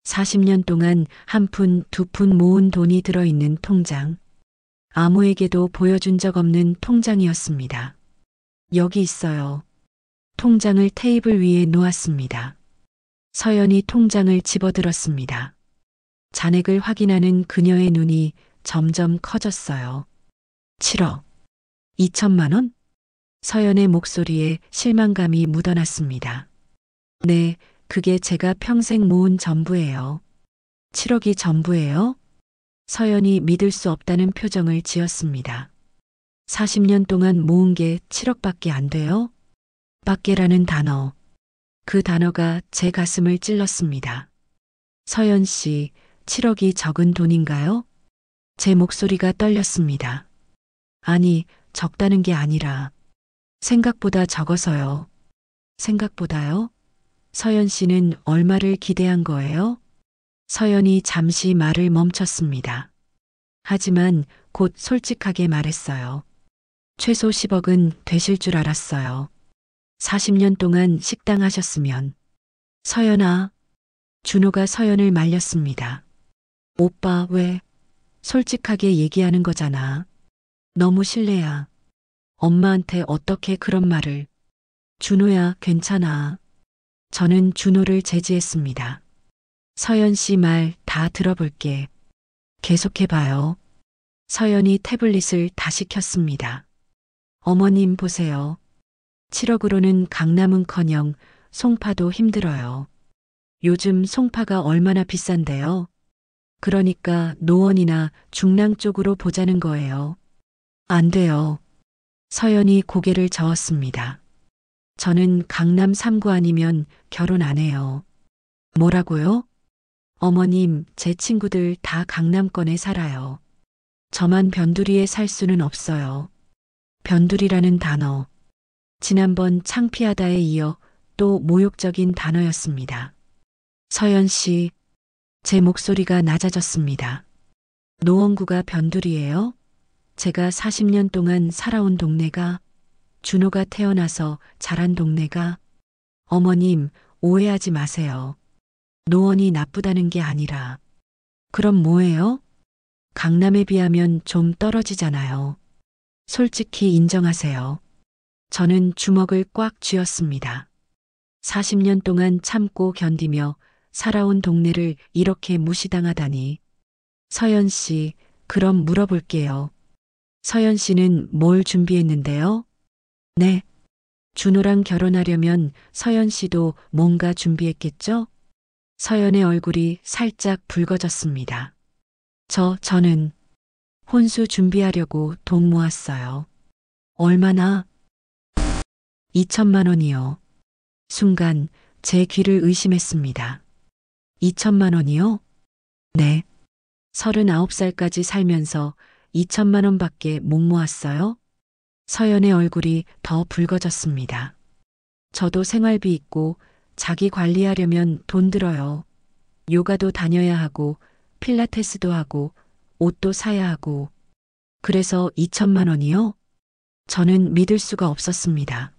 40년 동안 한 푼, 두 푼 모은 돈이 들어있는 통장. 아무에게도 보여준 적 없는 통장이었습니다. 여기 있어요. 통장을 테이블 위에 놓았습니다. 서연이 통장을 집어들었습니다. 잔액을 확인하는 그녀의 눈이 점점 커졌어요. 7억 2천만 원? 서연의 목소리에 실망감이 묻어났습니다. 네, 그게 제가 평생 모은 전부예요. 7억이 전부예요? 서연이 믿을 수 없다는 표정을 지었습니다. 40년 동안 모은 게 7억밖에 안 돼요? 밖에라는 단어. 그 단어가 제 가슴을 찔렀습니다. 서연 씨, 7억이 적은 돈인가요? 제 목소리가 떨렸습니다. 아니, 적다는 게 아니라 생각보다 적어서요. 생각보다요? 서연 씨는 얼마를 기대한 거예요? 서연이 잠시 말을 멈췄습니다. 하지만 곧 솔직하게 말했어요. 최소 10억은 되실 줄 알았어요. 40년 동안 식당 하셨으면. 서연아. 준호가 서연을 말렸습니다. 오빠 왜? 솔직하게 얘기하는 거잖아. 너무 실례야. 엄마한테 어떻게 그런 말을. 준호야, 괜찮아. 저는 준호를 제지했습니다. 서연 씨 말 다 들어볼게. 계속해봐요. 서연이 태블릿을 다시 켰습니다. 어머님 보세요. 7억으로는 강남은커녕 송파도 힘들어요. 요즘 송파가 얼마나 비싼데요? 그러니까 노원이나 중랑 쪽으로 보자는 거예요. 안 돼요. 서연이 고개를 저었습니다. 저는 강남 3구 아니면 결혼 안 해요. 뭐라고요? 어머님, 제 친구들 다 강남권에 살아요. 저만 변두리에 살 수는 없어요. 변두리라는 단어. 지난번 창피하다에 이어 또 모욕적인 단어였습니다. 서연 씨, 제 목소리가 낮아졌습니다. 노원구가 변두리예요? 제가 40년 동안 살아온 동네가, 준호가 태어나서 자란 동네가. 어머님, 오해하지 마세요. 노원이 나쁘다는 게 아니라. 그럼 뭐예요? 강남에 비하면 좀 떨어지잖아요. 솔직히 인정하세요. 저는 주먹을 꽉 쥐었습니다. 40년 동안 참고 견디며 살아온 동네를 이렇게 무시당하다니. 서연 씨, 그럼 물어볼게요. 서연 씨는 뭘 준비했는데요? 네. 준호랑 결혼하려면 서연 씨도 뭔가 준비했겠죠? 서연의 얼굴이 살짝 붉어졌습니다. 저는 혼수 준비하려고 돈 모았어요. 얼마나? 2천만 원이요. 순간 제 귀를 의심했습니다. 2천만 원이요? 네. 39살까지 살면서 2천만 원밖에 못 모았어요? 서연의 얼굴이 더 붉어졌습니다. 저도 생활비 있고 자기 관리하려면 돈 들어요. 요가도 다녀야 하고 필라테스도 하고 옷도 사야 하고. 그래서 2천만 원이요? 저는 믿을 수가 없었습니다.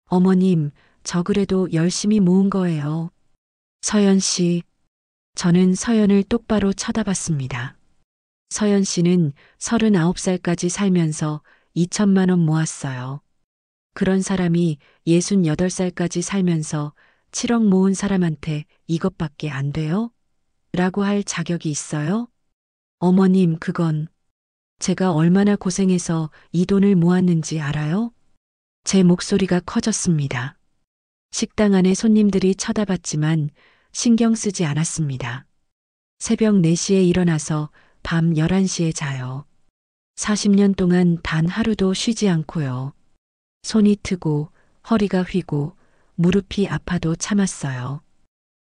어머님, 저 그래도 열심히 모은 거예요. 서연 씨. 저는 서연을 똑바로 쳐다봤습니다. 서연 씨는 39살까지 살면서 2천만 원 모았어요. 그런 사람이 68살까지 살면서 7억 모은 사람한테 이것밖에 안 돼요? 라고 할 자격이 있어요? 어머님, 그건 제가 얼마나 고생해서 이 돈을 모았는지 알아요? 제 목소리가 커졌습니다. 식당 안에 손님들이 쳐다봤지만 신경 쓰지 않았습니다. 새벽 4시에 일어나서 밤 11시에 자요. 40년 동안 단 하루도 쉬지 않고요. 손이 트고 허리가 휘고 무릎이 아파도 참았어요.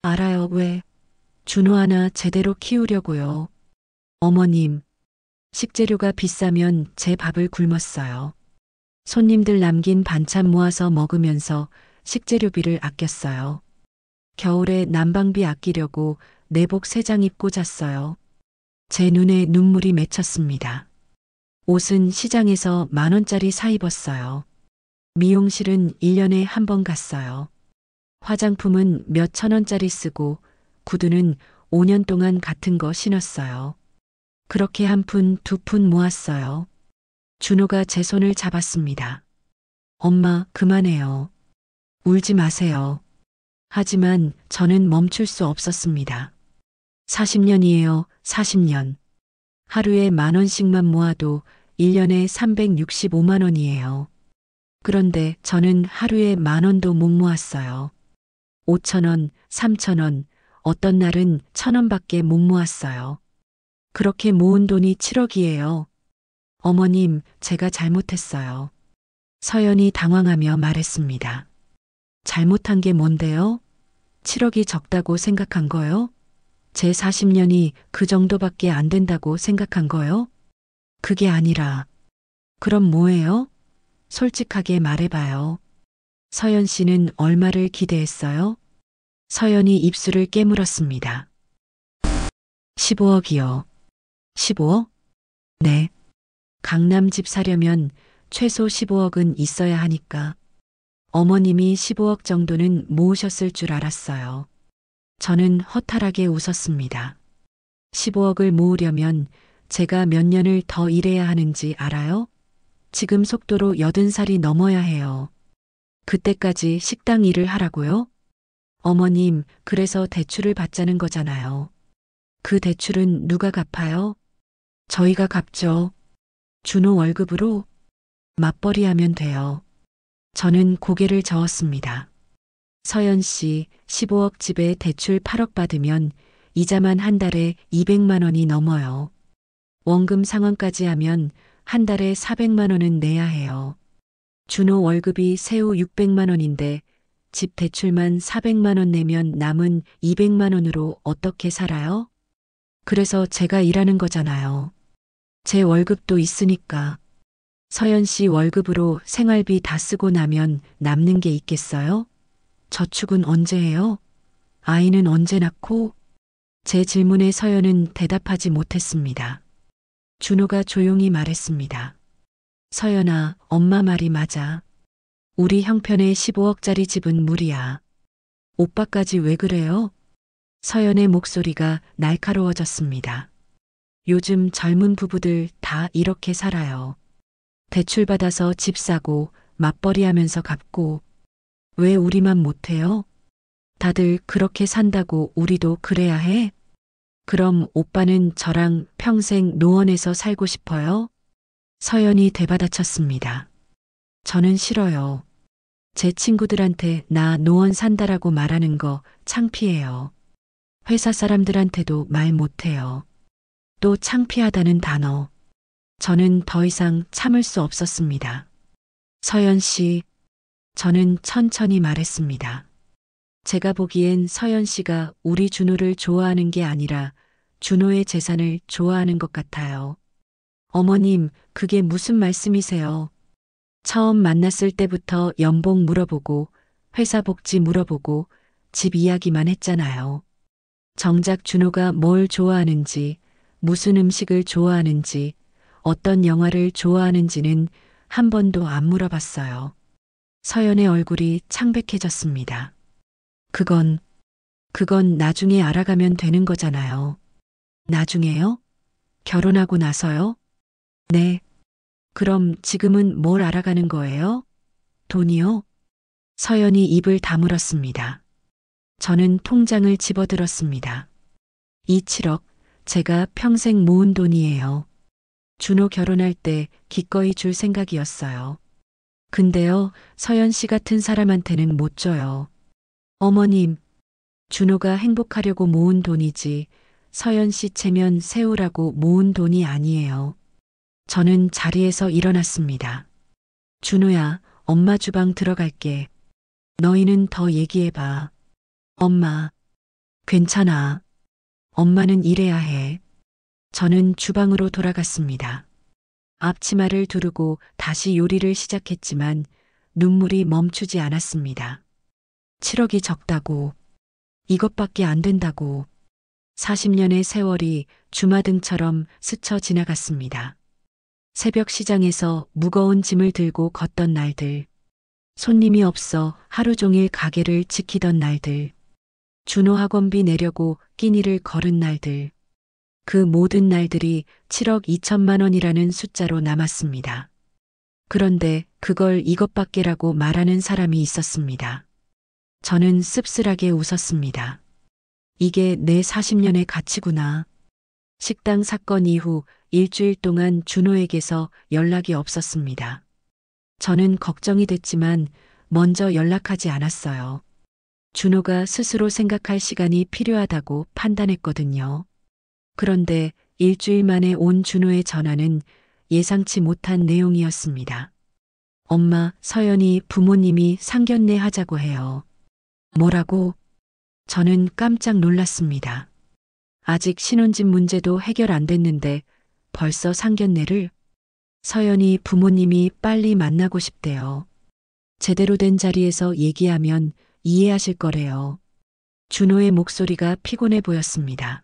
알아요, 왜? 준호 하나 제대로 키우려고요. 어머님, 식재료가 비싸면 제 밥을 굶었어요. 손님들 남긴 반찬 모아서 먹으면서 식재료비를 아꼈어요. 겨울에 난방비 아끼려고 내복 3장 입고 잤어요. 제 눈에 눈물이 맺혔습니다. 옷은 시장에서 10,000원짜리 사 입었어요. 미용실은 1년에 한 번 갔어요. 화장품은 몇 천 원짜리 쓰고 구두는 5년 동안 같은 거 신었어요. 그렇게 한 푼, 두 푼 모았어요. 준호가 제 손을 잡았습니다. 엄마, 그만해요. 울지 마세요. 하지만 저는 멈출 수 없었습니다. 40년이에요, 40년. 하루에 10,000원씩만 모아도 1년에 365만 원이에요. 그런데 저는 하루에 10,000원도 못 모았어요. 5,000원, 3,000원, 어떤 날은 1,000원밖에 못 모았어요. 그렇게 모은 돈이 7억이에요. 어머님, 제가 잘못했어요. 서연이 당황하며 말했습니다. 잘못한 게 뭔데요? 7억이 적다고 생각한 거요? 제 40년이 그 정도밖에 안 된다고 생각한 거요? 그게 아니라, 그럼 뭐예요? 솔직하게 말해봐요. 서연 씨는 얼마를 기대했어요? 서연이 입술을 깨물었습니다. 15억이요. 15억? 네. 강남 집 사려면 최소 15억은 있어야 하니까. 어머님이 15억 정도는 모으셨을 줄 알았어요. 저는 허탈하게 웃었습니다. 15억을 모으려면 제가 몇 년을 더 일해야 하는지 알아요? 지금 속도로 80살이 넘어야 해요. 그때까지 식당 일을 하라고요? 어머님, 그래서 대출을 받자는 거잖아요. 그 대출은 누가 갚아요? 저희가 갚죠. 준호 월급으로 맞벌이 하면 돼요. 저는 고개를 저었습니다. 서연 씨, 15억 집에 대출 8억 받으면 이자만 한 달에 200만 원이 넘어요. 원금 상환까지 하면 한 달에 400만 원은 내야 해요. 준호 월급이 세후 600만 원인데 집 대출만 400만 원 내면 남은 200만 원으로 어떻게 살아요? 그래서 제가 일하는 거잖아요. 제 월급도 있으니까. 서연 씨 월급으로 생활비 다 쓰고 나면 남는 게 있겠어요? 저축은 언제 해요? 아이는 언제 낳고? 제 질문에 서연은 대답하지 못했습니다. 준호가 조용히 말했습니다. 서연아, 엄마 말이 맞아. 우리 형편의 15억짜리 집은 무리야. 오빠까지 왜 그래요? 서연의 목소리가 날카로워졌습니다. 요즘 젊은 부부들 다 이렇게 살아요. 대출받아서 집 사고 맞벌이 하면서 갚고 왜 우리만 못해요? 다들 그렇게 산다고 우리도 그래야 해? 그럼 오빠는 저랑 평생 노원에서 살고 싶어요? 서연이 되받아쳤습니다. 저는 싫어요. 제 친구들한테 나 노원 산다라고 말하는 거 창피해요. 회사 사람들한테도 말 못해요. 또 창피하다는 단어. 저는 더 이상 참을 수 없었습니다. 서연 씨, 저는 천천히 말했습니다. 제가 보기엔 서연 씨가 우리 준호를 좋아하는 게 아니라 준호의 재산을 좋아하는 것 같아요. 어머님, 그게 무슨 말씀이세요? 처음 만났을 때부터 연봉 물어보고 회사 복지 물어보고 집 이야기만 했잖아요. 정작 준호가 뭘 좋아하는지, 무슨 음식을 좋아하는지, 어떤 영화를 좋아하는지는 한 번도 안 물어봤어요. 서연의 얼굴이 창백해졌습니다. 그건 나중에 알아가면 되는 거잖아요. 나중에요? 결혼하고 나서요? 네. 그럼 지금은 뭘 알아가는 거예요? 돈이요? 서연이 입을 다물었습니다. 저는 통장을 집어들었습니다. 이 7억, 제가 평생 모은 돈이에요. 준호 결혼할 때 기꺼이 줄 생각이었어요. 근데요, 서연 씨 같은 사람한테는 못 줘요. 어머님, 준호가 행복하려고 모은 돈이지 서연 씨 체면 세우라고 모은 돈이 아니에요. 저는 자리에서 일어났습니다. 준호야, 엄마 주방 들어갈게. 너희는 더 얘기해봐. 엄마, 괜찮아. 엄마는 일해야 해. 저는 주방으로 돌아갔습니다. 앞치마를 두르고 다시 요리를 시작했지만 눈물이 멈추지 않았습니다. 7억이 적다고, 이것밖에 안 된다고, 40년의 세월이 주마등처럼 스쳐 지나갔습니다. 새벽 시장에서 무거운 짐을 들고 걷던 날들, 손님이 없어 하루 종일 가게를 지키던 날들, 준호 학원비 내려고 끼니를 걸은 날들, 그 모든 날들이 7억 2천만 원이라는 숫자로 남았습니다. 그런데 그걸 이것밖에라고 말하는 사람이 있었습니다. 저는 씁쓸하게 웃었습니다. 이게 내 40년의 가치구나. 식당 사건 이후 일주일 동안 준호에게서 연락이 없었습니다. 저는 걱정이 됐지만 먼저 연락하지 않았어요. 준호가 스스로 생각할 시간이 필요하다고 판단했거든요. 그런데 일주일 만에 온 준호의 전화는 예상치 못한 내용이었습니다. 엄마, 서연이 부모님이 상견례 하자고 해요. 뭐라고? 저는 깜짝 놀랐습니다. 아직 신혼집 문제도 해결 안 됐는데 벌써 상견례를? 서연이 부모님이 빨리 만나고 싶대요. 제대로 된 자리에서 얘기하면 이해하실 거래요. 준호의 목소리가 피곤해 보였습니다.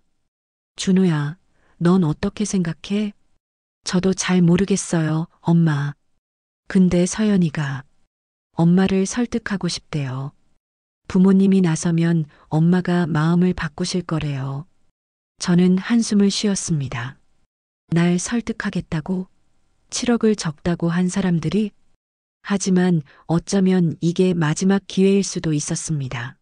준호야, 넌 어떻게 생각해? 저도 잘 모르겠어요, 엄마. 근데 서연이가 엄마를 설득하고 싶대요. 부모님이 나서면 엄마가 마음을 바꾸실 거래요. 저는 한숨을 쉬었습니다. 날 설득하겠다고? 7억을 적다고 한 사람들이? 하지만 어쩌면 이게 마지막 기회일 수도 있었습니다.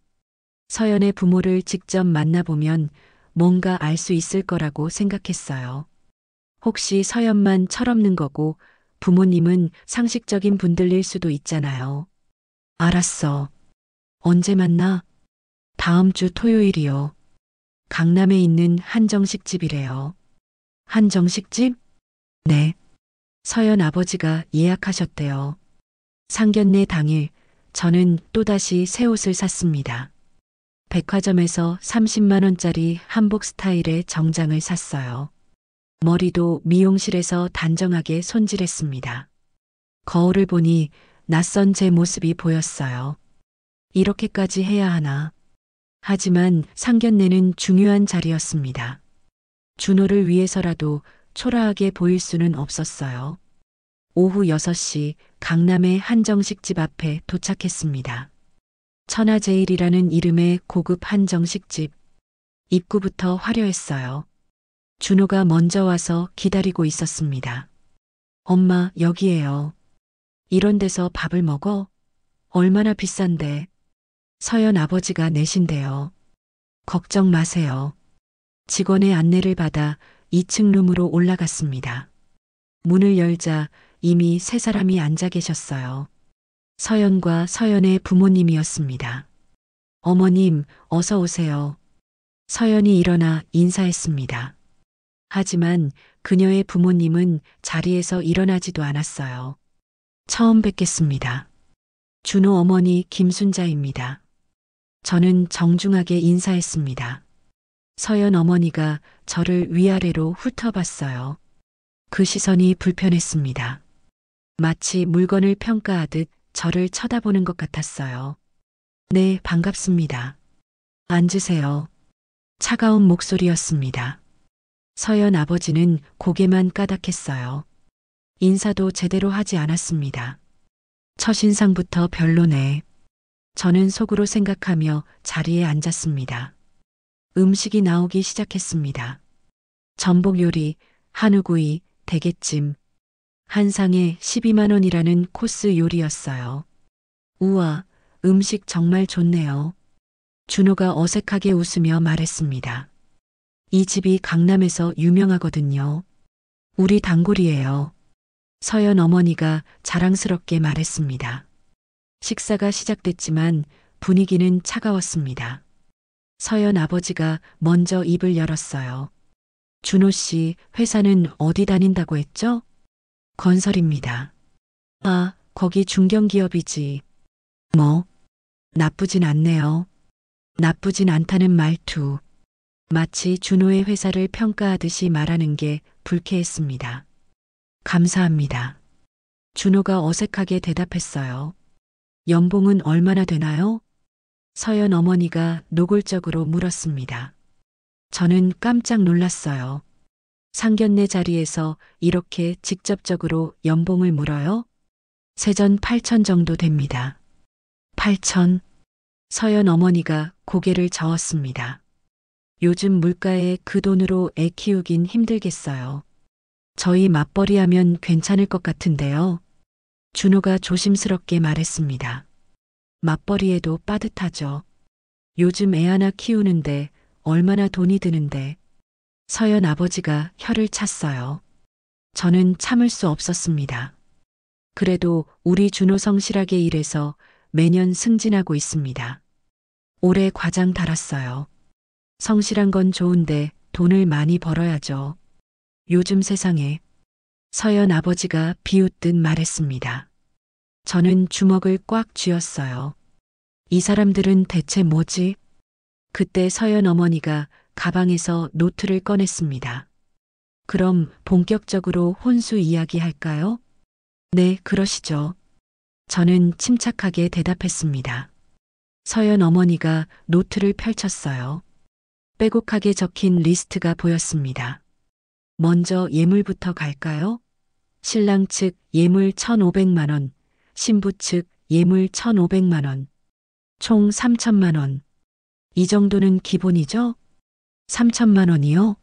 서연의 부모를 직접 만나보면 뭔가 알 수 있을 거라고 생각했어요. 혹시 서연만 철없는 거고 부모님은 상식적인 분들일 수도 있잖아요. 알았어. 언제 만나? 다음 주 토요일이요. 강남에 있는 한정식집이래요. 한정식집? 네. 서연 아버지가 예약하셨대요. 상견례 당일 저는 또다시 새 옷을 샀습니다. 백화점에서 30만 원짜리 한복 스타일의 정장을 샀어요. 머리도 미용실에서 단정하게 손질했습니다. 거울을 보니 낯선 제 모습이 보였어요. 이렇게까지 해야 하나. 하지만 상견례는 중요한 자리였습니다. 준호를 위해서라도 초라하게 보일 수는 없었어요. 오후 6시 강남의 한정식집 앞에 도착했습니다. 천하제일이라는 이름의 고급 한정식집. 입구부터 화려했어요. 준호가 먼저 와서 기다리고 있었습니다. 엄마, 여기에요. 이런 데서 밥을 먹어? 얼마나 비싼데. 서연 아버지가 내신대요. 걱정 마세요. 직원의 안내를 받아 2층 룸으로 올라갔습니다. 문을 열자 이미 세 사람이 앉아 계셨어요. 서연과 서연의 부모님이었습니다. 어머님, 어서 오세요. 서연이 일어나 인사했습니다. 하지만 그녀의 부모님은 자리에서 일어나지도 않았어요. 처음 뵙겠습니다. 준호 어머니 김순자입니다. 저는 정중하게 인사했습니다. 서연 어머니가 저를 위아래로 훑어봤어요. 그 시선이 불편했습니다. 마치 물건을 평가하듯 저를 쳐다보는 것 같았어요. 네, 반갑습니다. 앉으세요. 차가운 목소리였습니다. 서연 아버지는 고개만 까닥했어요. 인사도 제대로 하지 않았습니다. 첫인상부터 별로네. 저는 속으로 생각하며 자리에 앉았습니다. 음식이 나오기 시작했습니다. 전복 요리, 한우구이, 대게찜. 한 상에 12만 원이라는 코스 요리였어요. 우와, 음식 정말 좋네요. 준호가 어색하게 웃으며 말했습니다. 이 집이 강남에서 유명하거든요. 우리 단골이에요. 서연 어머니가 자랑스럽게 말했습니다. 식사가 시작됐지만 분위기는 차가웠습니다. 서연 아버지가 먼저 입을 열었어요. 준호 씨, 회사는 어디 다닌다고 했죠? 건설입니다. 아, 거기 중견기업이지. 뭐? 나쁘진 않네요. 나쁘진 않다는 말투. 마치 준호의 회사를 평가하듯이 말하는 게 불쾌했습니다. 감사합니다. 준호가 어색하게 대답했어요. 연봉은 얼마나 되나요? 서연 어머니가 노골적으로 물었습니다. 저는 깜짝 놀랐어요. 상견례 자리에서 이렇게 직접적으로 연봉을 물어요? 세전 8천 정도 됩니다. 8천. 서연 어머니가 고개를 저었습니다. 요즘 물가에 그 돈으로 애 키우긴 힘들겠어요. 저희 맞벌이 하면 괜찮을 것 같은데요. 준호가 조심스럽게 말했습니다. 맞벌이에도 빠듯하죠. 요즘 애 하나 키우는데 얼마나 돈이 드는데. 서연 아버지가 혀를 찼어요. 저는 참을 수 없었습니다. 그래도 우리 준호 성실하게 일해서 매년 승진하고 있습니다. 올해 과장 달았어요. 성실한 건 좋은데 돈을 많이 벌어야죠. 요즘 세상에. 서연 아버지가 비웃듯 말했습니다. 저는 주먹을 꽉 쥐었어요. 이 사람들은 대체 뭐지? 그때 서연 어머니가 가방에서 노트를 꺼냈습니다. 그럼 본격적으로 혼수 이야기 할까요? 네, 그러시죠. 저는 침착하게 대답했습니다. 서연 어머니가 노트를 펼쳤어요. 빼곡하게 적힌 리스트가 보였습니다. 먼저 예물부터 갈까요? 신랑 측 예물 1,500만 원, 신부 측 예물 1,500만 원, 총 3천만 원. 이 정도는 기본이죠? 3천만 원이요?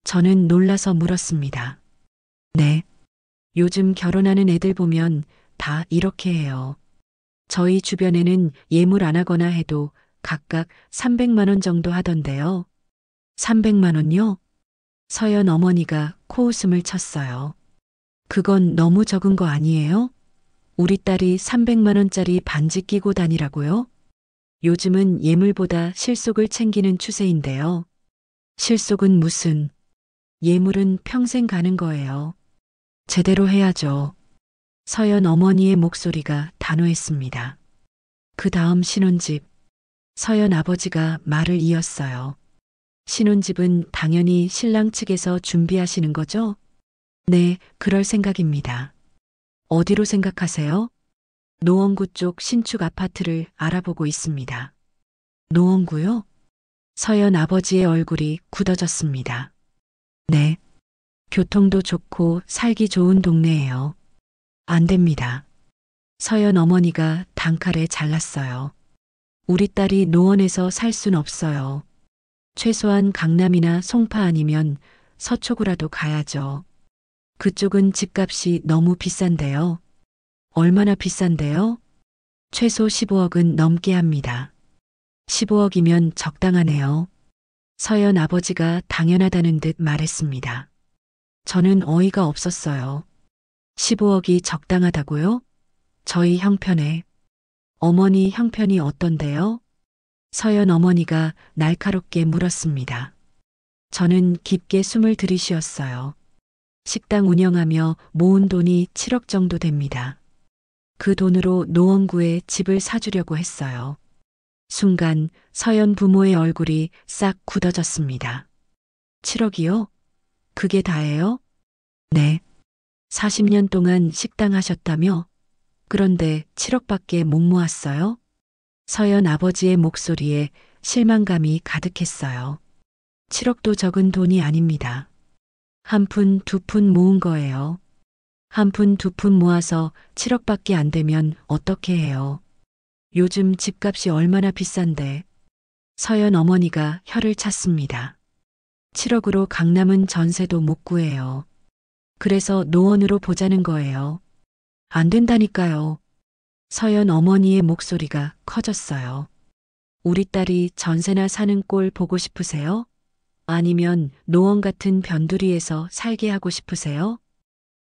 저는 놀라서 물었습니다. 네. 요즘 결혼하는 애들 보면 다 이렇게 해요. 저희 주변에는 예물 안 하거나 해도 각각 300만 원 정도 하던데요. 300만 원요? 서연 어머니가 코웃음을 쳤어요. 그건 너무 적은 거 아니에요? 우리 딸이 300만 원짜리 반지 끼고 다니라고요? 요즘은 예물보다 실속을 챙기는 추세인데요. 실속은 무슨? 예물은 평생 가는 거예요. 제대로 해야죠. 서연 어머니의 목소리가 단호했습니다. 그 다음 신혼집. 서연 아버지가 말을 이었어요. 신혼집은 당연히 신랑 측에서 준비하시는 거죠? 네, 그럴 생각입니다. 어디로 생각하세요? 노원구 쪽 신축 아파트를 알아보고 있습니다. 노원구요? 서연 아버지의 얼굴이 굳어졌습니다. 네. 교통도 좋고 살기 좋은 동네예요. 안 됩니다. 서연 어머니가 단칼에 잘랐어요. 우리 딸이 노원에서 살 순 없어요. 최소한 강남이나 송파 아니면 서초구라도 가야죠. 그쪽은 집값이 너무 비싼데요. 얼마나 비싼데요? 최소 15억은 넘게 합니다. 15억이면 적당하네요. 서연 아버지가 당연하다는 듯 말했습니다. 저는 어이가 없었어요. 15억이 적당하다고요? 저희 형편에. 어머니 형편이 어떤데요? 서연 어머니가 날카롭게 물었습니다. 저는 깊게 숨을 들이쉬었어요. 식당 운영하며 모은 돈이 7억 정도 됩니다. 그 돈으로 노원구에 집을 사주려고 했어요. 순간 서연 부모의 얼굴이 싹 굳어졌습니다. 7억이요? 그게 다예요? 네. 40년 동안 식당 하셨다며? 그런데 7억밖에 못 모았어요? 서연 아버지의 목소리에 실망감이 가득했어요. 7억도 적은 돈이 아닙니다. 한 푼, 두 푼 모은 거예요. 한 푼, 두 푼 모아서 7억밖에 안 되면 어떻게 해요? 요즘 집값이 얼마나 비싼데. 서연 어머니가 혀를 찼습니다. 7억으로 강남은 전세도 못 구해요. 그래서 노원으로 보자는 거예요. 안 된다니까요. 서연 어머니의 목소리가 커졌어요. 우리 딸이 전세나 사는 꼴 보고 싶으세요? 아니면 노원 같은 변두리에서 살게 하고 싶으세요?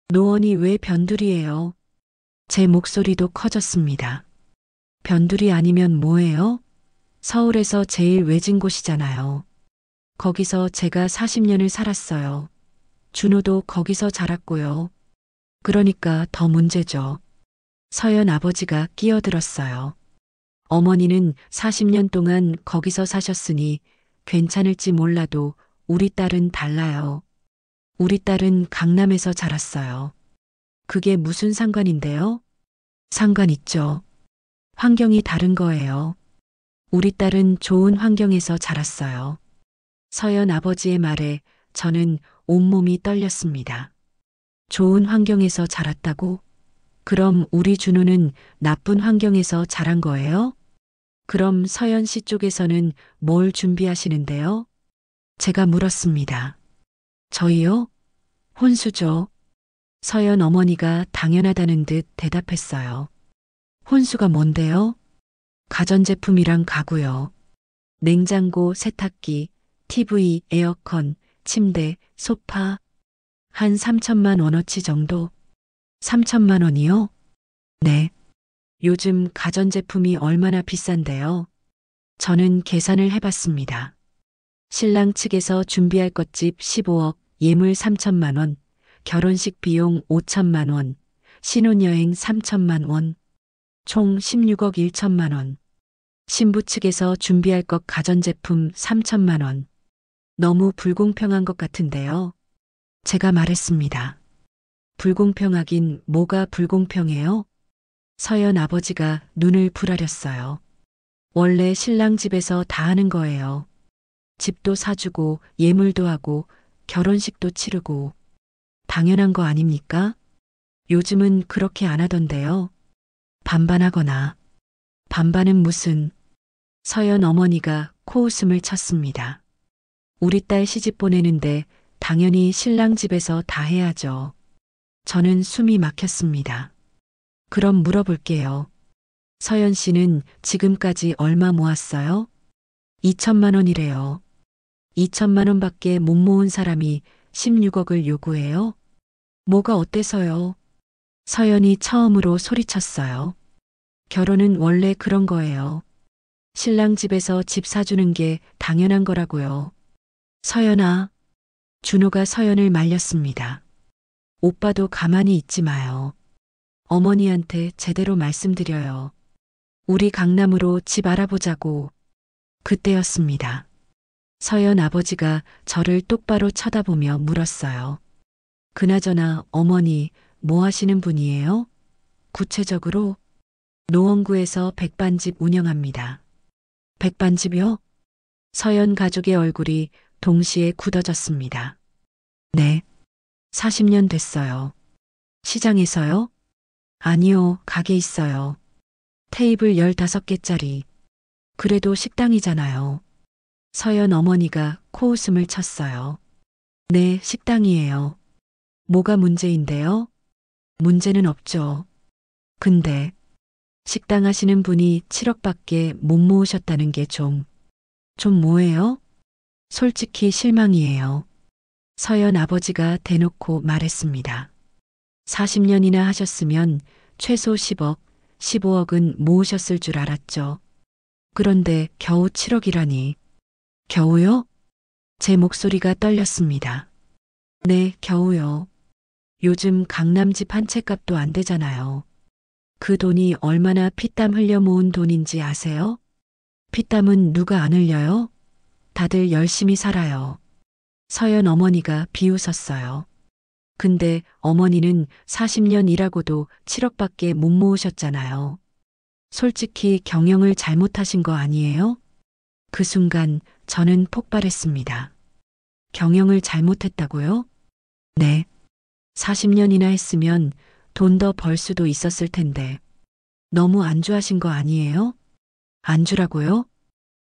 노원이 왜 변두리예요? 제 목소리도 커졌습니다. 변두리 아니면 뭐예요? 서울에서 제일 외진 곳이잖아요. 거기서 제가 40년을 살았어요. 준호도 거기서 자랐고요. 그러니까 더 문제죠. 서연 아버지가 끼어들었어요. 어머니는 40년 동안 거기서 사셨으니 괜찮을지 몰라도 우리 딸은 달라요. 우리 딸은 강남에서 자랐어요. 그게 무슨 상관인데요? 상관 있죠. 환경이 다른 거예요. 우리 딸은 좋은 환경에서 자랐어요. 서연 아버지의 말에 저는 온몸이 떨렸습니다. 좋은 환경에서 자랐다고? 그럼 우리 준우는 나쁜 환경에서 자란 거예요? 그럼 서연 씨 쪽에서는 뭘 준비하시는데요? 제가 물었습니다. 저희요? 혼수죠. 서연 어머니가 당연하다는 듯 대답했어요. 혼수가 뭔데요? 가전제품이랑 가구요. 냉장고, 세탁기, TV, 에어컨, 침대, 소파. 한 3천만 원어치 정도? 3천만 원이요? 네. 요즘 가전제품이 얼마나 비싼데요? 저는 계산을 해봤습니다. 신랑 측에서 준비할 것집 15억, 예물 3천만 원, 결혼식 비용 5천만 원, 신혼여행 3천만 원, 총 16억 1천만 원. 신부 측에서 준비할 것 가전제품 3천만 원. 너무 불공평한 것 같은데요. 제가 말했습니다. 불공평하긴 뭐가 불공평해요? 서연 아버지가 눈을 부라렸어요. 원래 신랑 집에서 다 하는 거예요. 집도 사주고 예물도 하고 결혼식도 치르고 당연한 거 아닙니까? 요즘은 그렇게 안 하던데요. 반반하거나 반반은 무슨 서연 어머니가 코웃음을 쳤습니다. 우리 딸 시집 보내는데 당연히 신랑 집에서 다 해야죠. 저는 숨이 막혔습니다. 그럼 물어볼게요. 서연 씨는 지금까지 얼마 모았어요? 2천만 원이래요. 2천만 원밖에 못 모은 사람이 16억을 요구해요? 뭐가 어때서요? 서연이 처음으로 소리쳤어요. 결혼은 원래 그런 거예요. 신랑 집에서 집 사주는 게 당연한 거라고요. 서연아. 준호가 서연을 말렸습니다. 오빠도 가만히 있지 마요. 어머니한테 제대로 말씀드려요. 우리 강남으로 집 알아보자고. 그때였습니다. 서연 아버지가 저를 똑바로 쳐다보며 물었어요. 그나저나 어머니 뭐 하시는 분이에요? 구체적으로 노원구에서 백반집 운영합니다. 백반집이요? 서연 가족의 얼굴이 동시에 굳어졌습니다. 네. 40년 됐어요. 시장에서요? 아니요, 가게 있어요. 테이블 15개짜리. 그래도 식당이잖아요. 서연 어머니가 코웃음을 쳤어요. 네, 식당이에요. 뭐가 문제인데요? 문제는 없죠. 근데 식당 하시는 분이 7억밖에 못 모으셨다는 게 좀 뭐예요? 솔직히 실망이에요. 서연 아버지가 대놓고 말했습니다. 40년이나 하셨으면 최소 10억, 15억은 모으셨을 줄 알았죠. 그런데 겨우 7억이라니. 겨우요? 제 목소리가 떨렸습니다. 네, 겨우요. 요즘 강남집 한 채 값도 안 되잖아요. 그 돈이 얼마나 피땀 흘려 모은 돈인지 아세요? 피땀은 누가 안 흘려요? 다들 열심히 살아요. 서연 어머니가 비웃었어요. 근데 어머니는 40년 일하고도 7억밖에 못 모으셨잖아요. 솔직히 경영을 잘못하신 거 아니에요? 그 순간 저는 폭발했습니다. 경영을 잘못했다고요? 네. 40년이나 했으면 돈 더 벌 수도 있었을 텐데. 너무 안주하신 거 아니에요? 안주라고요?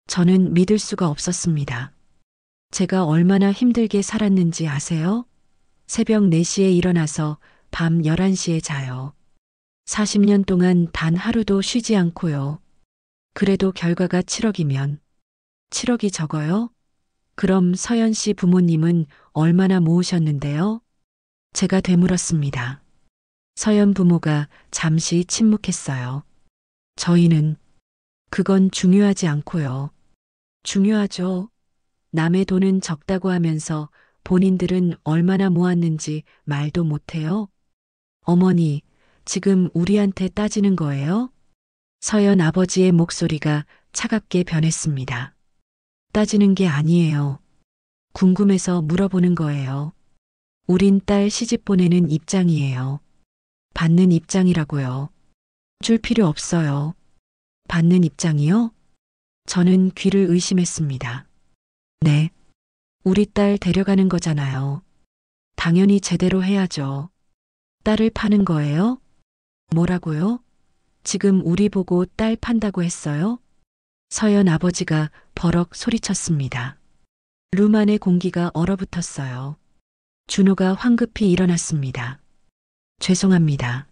저는 믿을 수가 없었습니다. 제가 얼마나 힘들게 살았는지 아세요? 새벽 4시에 일어나서 밤 11시에 자요. 40년 동안 단 하루도 쉬지 않고요. 그래도 결과가 7억이면 7억이 적어요? 그럼 서연 씨 부모님은 얼마나 모으셨는데요? 제가 되물었습니다. 서연 부모가 잠시 침묵했어요. 저희는 그건 중요하지 않고요. 중요하죠. 남의 돈은 적다고 하면서 본인들은 얼마나 모았는지 말도 못해요. 어머니, 지금 우리한테 따지는 거예요? 서연 아버지의 목소리가 차갑게 변했습니다. 따지는 게 아니에요. 궁금해서 물어보는 거예요. 우린 딸 시집 보내는 입장이에요. 받는 입장이라고요. 줄 필요 없어요. 받는 입장이요? 저는 귀를 의심했습니다. 네. 우리 딸 데려가는 거잖아요. 당연히 제대로 해야죠. 딸을 파는 거예요? 뭐라고요? 지금 우리 보고 딸 판다고 했어요? 서연 아버지가 버럭 소리쳤습니다. 룸 안의 공기가 얼어붙었어요. 준호가 황급히 일어났습니다. 죄송합니다.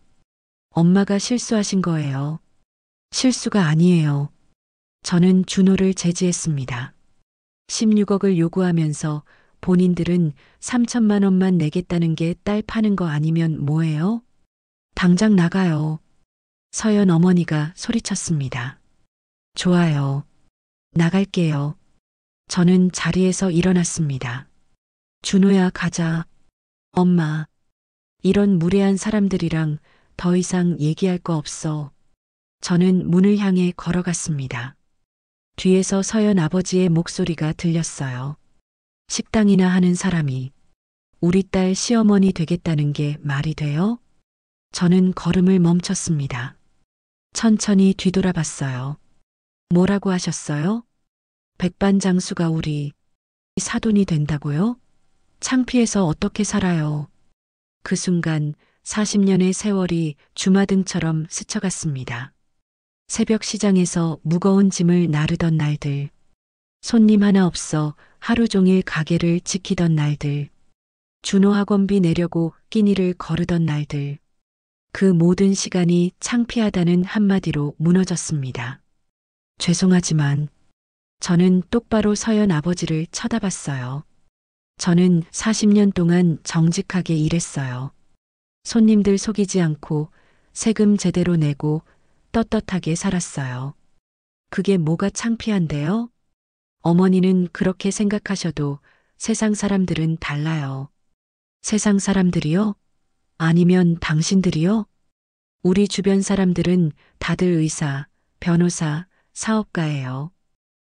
엄마가 실수하신 거예요. 실수가 아니에요. 저는 준호를 제지했습니다. 16억을 요구하면서 본인들은 3천만 원만 내겠다는 게 딸 파는 거 아니면 뭐예요? 당장 나가요. 서연 어머니가 소리쳤습니다. 좋아요. 나갈게요. 저는 자리에서 일어났습니다. 준호야, 가자. 엄마, 이런 무례한 사람들이랑 더 이상 얘기할 거 없어. 저는 문을 향해 걸어갔습니다. 뒤에서 서연 아버지의 목소리가 들렸어요. 식당이나 하는 사람이 우리 딸 시어머니 되겠다는 게 말이 돼요? 저는 걸음을 멈췄습니다. 천천히 뒤돌아봤어요. 뭐라고 하셨어요? 백반장수가 우리 사돈이 된다고요? 창피해서 어떻게 살아요? 그 순간 40년의 세월이 주마등처럼 스쳐갔습니다. 새벽 시장에서 무거운 짐을 나르던 날들, 손님 하나 없어 하루 종일 가게를 지키던 날들, 준호 학원비 내려고 끼니를 거르던 날들, 그 모든 시간이 창피하다는 한마디로 무너졌습니다. 죄송하지만 저는 똑바로 서연 아버지를 쳐다봤어요. 저는 40년 동안 정직하게 일했어요. 손님들 속이지 않고 세금 제대로 내고 떳떳하게 살았어요. 그게 뭐가 창피한데요? 어머니는 그렇게 생각하셔도 세상 사람들은 달라요. 세상 사람들이요? 아니면 당신들이요? 우리 주변 사람들은 다들 의사, 변호사, 사업가예요.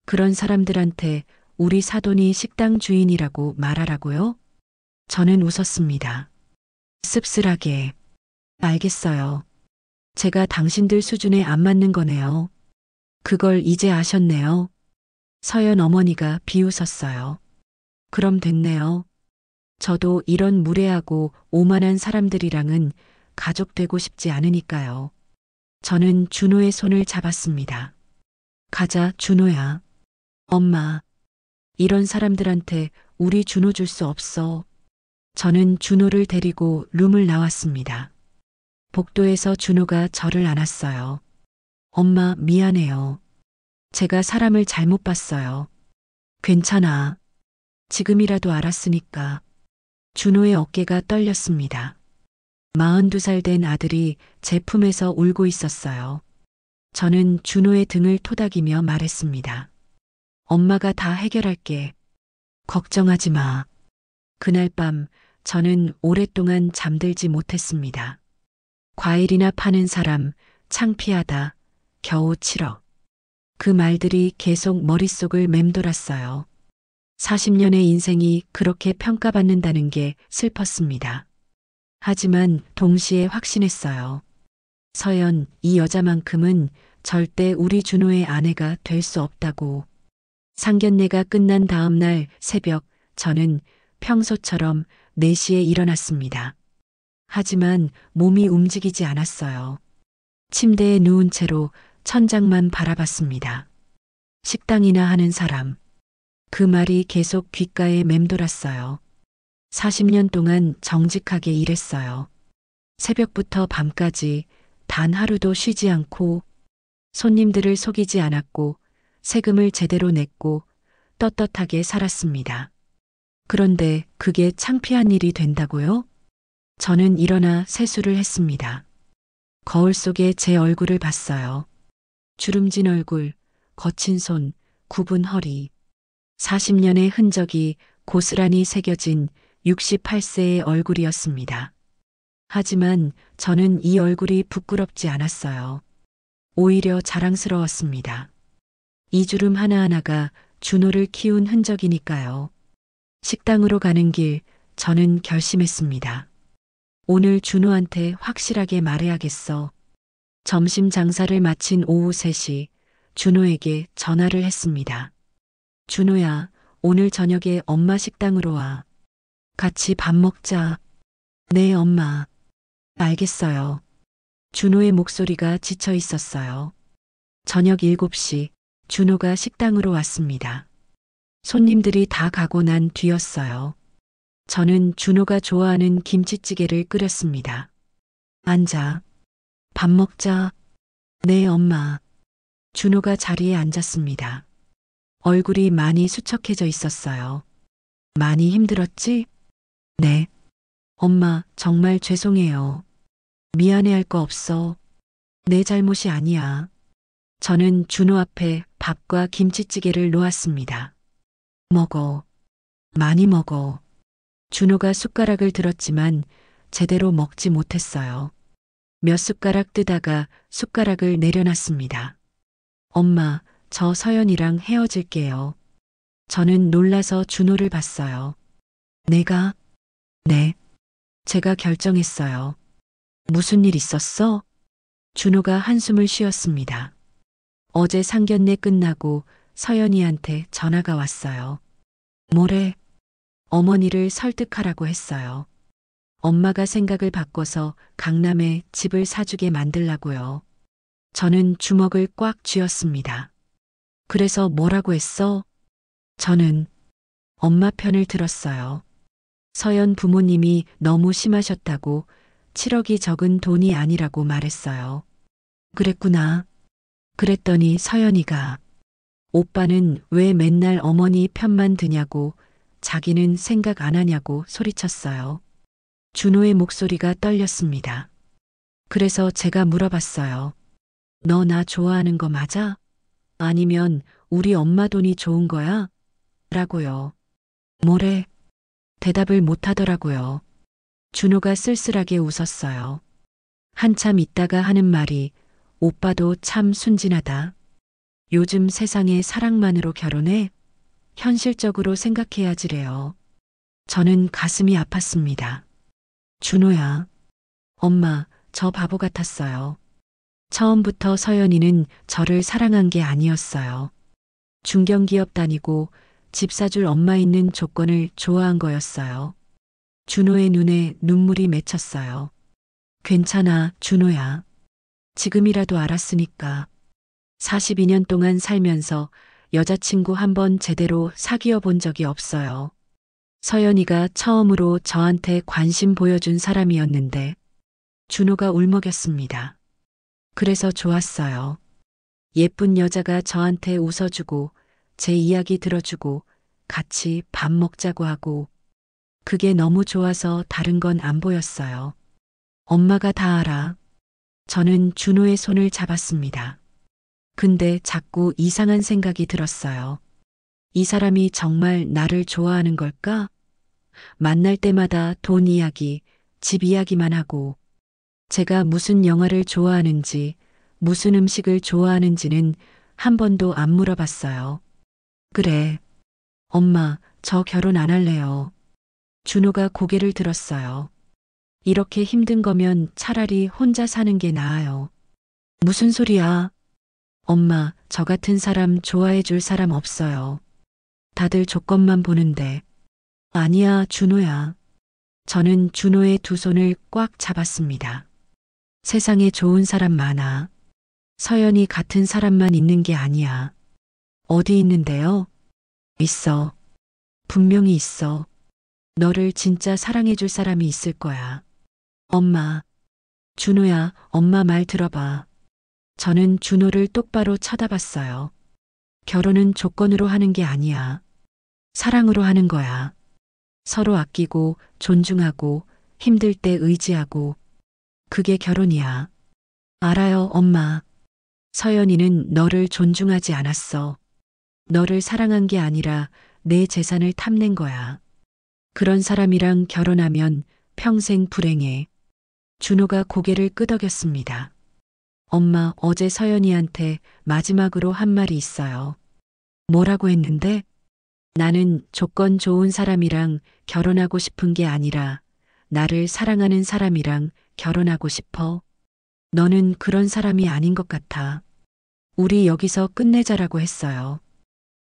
그런 사람들한테 우리 사돈이 식당 주인이라고 말하라고요? 저는 웃었습니다. 씁쓸하게. 알겠어요. 제가 당신들 수준에 안 맞는 거네요. 그걸 이제 아셨네요. 서연 어머니가 비웃었어요. 그럼 됐네요. 저도 이런 무례하고 오만한 사람들이랑은 가족 되고 싶지 않으니까요. 저는 준호의 손을 잡았습니다. 가자, 준호야. 엄마, 이런 사람들한테 우리 준호 줄 수 없어. 저는 준호를 데리고 룸을 나왔습니다. 복도에서 준호가 저를 안았어요. 엄마, 미안해요. 제가 사람을 잘못 봤어요. 괜찮아. 지금이라도 알았으니까. 준호의 어깨가 떨렸습니다. 42살 된 아들이 제 품에서 울고 있었어요. 저는 준호의 등을 토닥이며 말했습니다. 엄마가 다 해결할게. 걱정하지 마. 그날 밤 저는 오랫동안 잠들지 못했습니다. 과일이나 파는 사람, 창피하다, 겨우 7억. 그 말들이 계속 머릿속을 맴돌았어요. 40년의 인생이 그렇게 평가받는다는 게 슬펐습니다. 하지만 동시에 확신했어요. 서연, 이 여자만큼은 절대 우리 준호의 아내가 될 수 없다고. 상견례가 끝난 다음 날 새벽 저는 평소처럼 4시에 일어났습니다. 하지만 몸이 움직이지 않았어요. 침대에 누운 채로 천장만 바라봤습니다. 식당이나 하는 사람. 그 말이 계속 귓가에 맴돌았어요. 40년 동안 정직하게 일했어요. 새벽부터 밤까지 단 하루도 쉬지 않고 손님들을 속이지 않았고 세금을 제대로 냈고 떳떳하게 살았습니다. 그런데 그게 창피한 일이 된다고요? 저는 일어나 세수를 했습니다. 거울 속에 제 얼굴을 봤어요. 주름진 얼굴, 거친 손, 굽은 허리. 40년의 흔적이 고스란히 새겨진 68세의 얼굴이었습니다. 하지만 저는 이 얼굴이 부끄럽지 않았어요. 오히려 자랑스러웠습니다. 이 주름 하나하나가 준호를 키운 흔적이니까요. 식당으로 가는 길 저는 결심했습니다. 오늘 준호한테 확실하게 말해야겠어. 점심 장사를 마친 오후 3시 준호에게 전화를 했습니다. 준호야, 오늘 저녁에 엄마 식당으로 와. 같이 밥 먹자. 네, 엄마. 알겠어요. 준호의 목소리가 지쳐 있었어요. 저녁 7시 준호가 식당으로 왔습니다. 손님들이 다 가고 난 뒤였어요. 저는 준호가 좋아하는 김치찌개를 끓였습니다. 앉아. 밥 먹자. 네, 엄마. 준호가 자리에 앉았습니다. 얼굴이 많이 수척해져 있었어요. 많이 힘들었지? 네. 엄마, 정말 죄송해요. 미안해할 거 없어. 내 잘못이 아니야. 저는 준호 앞에 밥과 김치찌개를 놓았습니다. 먹어. 많이 먹어. 준호가 숟가락을 들었지만 제대로 먹지 못했어요. 몇 숟가락 뜨다가 숟가락을 내려놨습니다. 엄마, 저 서연이랑 헤어질게요. 저는 놀라서 준호를 봤어요. 내가? 네. 제가 결정했어요. 무슨 일 있었어? 준호가 한숨을 쉬었습니다. 어제 상견례 끝나고 서연이한테 전화가 왔어요. 뭐래? 어머니를 설득하라고 했어요. 엄마가 생각을 바꿔서 강남에 집을 사주게 만들라고요. 저는 주먹을 꽉 쥐었습니다. 그래서 뭐라고 했어? 저는 엄마 편을 들었어요. 서연 부모님이 너무 심하셨다고 7억이 적은 돈이 아니라고 말했어요. 그랬구나. 그랬더니 서연이가 오빠는 왜 맨날 어머니 편만 드냐고 자기는 생각 안 하냐고 소리쳤어요. 준호의 목소리가 떨렸습니다. 그래서 제가 물어봤어요. 너 나 좋아하는 거 맞아? 아니면 우리 엄마 돈이 좋은 거야? 라고요. 뭐래? 대답을 못 하더라고요. 준호가 쓸쓸하게 웃었어요. 한참 있다가 하는 말이 오빠도 참 순진하다. 요즘 세상에 사랑만으로 결혼해? 현실적으로 생각해야지래요. 저는 가슴이 아팠습니다. 준호야. 엄마, 저 바보 같았어요. 처음부터 서연이는 저를 사랑한 게 아니었어요. 중견기업 다니고 집 사줄 엄마 있는 조건을 좋아한 거였어요. 준호의 눈에 눈물이 맺혔어요. 괜찮아, 준호야. 지금이라도 알았으니까. 42년 동안 살면서 여자친구 한 번 제대로 사귀어 본 적이 없어요. 서연이가 처음으로 저한테 관심 보여준 사람이었는데 준호가 울먹였습니다. 그래서 좋았어요. 예쁜 여자가 저한테 웃어주고 제 이야기 들어주고 같이 밥 먹자고 하고 그게 너무 좋아서 다른 건 안 보였어요. 엄마가 다 알아. 저는 준호의 손을 잡았습니다. 근데 자꾸 이상한 생각이 들었어요. 이 사람이 정말 나를 좋아하는 걸까? 만날 때마다 돈 이야기, 집 이야기만 하고 제가 무슨 영화를 좋아하는지, 무슨 음식을 좋아하는지는 한 번도 안 물어봤어요. 그래. 엄마, 저 결혼 안 할래요. 준호가 고개를 들었어요. 이렇게 힘든 거면 차라리 혼자 사는 게 나아요. 무슨 소리야? 엄마, 저 같은 사람 좋아해 줄 사람 없어요. 다들 조건만 보는데. 아니야, 준호야. 저는 준호의 두 손을 꽉 잡았습니다. 세상에 좋은 사람 많아. 서연이 같은 사람만 있는 게 아니야. 어디 있는데요? 있어. 분명히 있어. 너를 진짜 사랑해 줄 사람이 있을 거야. 엄마. 준호야, 엄마 말 들어봐. 저는 준호를 똑바로 쳐다봤어요. 결혼은 조건으로 하는 게 아니야. 사랑으로 하는 거야. 서로 아끼고 존중하고 힘들 때 의지하고 그게 결혼이야. 알아요, 엄마. 서연이는 너를 존중하지 않았어. 너를 사랑한 게 아니라 내 재산을 탐낸 거야. 그런 사람이랑 결혼하면 평생 불행해. 준호가 고개를 끄덕였습니다. 엄마, 어제 서연이한테 마지막으로 한 말이 있어요. 뭐라고 했는데? 나는 조건 좋은 사람이랑 결혼하고 싶은 게 아니라 나를 사랑하는 사람이랑 결혼하고 싶어. 너는 그런 사람이 아닌 것 같아. 우리 여기서 끝내자라고 했어요.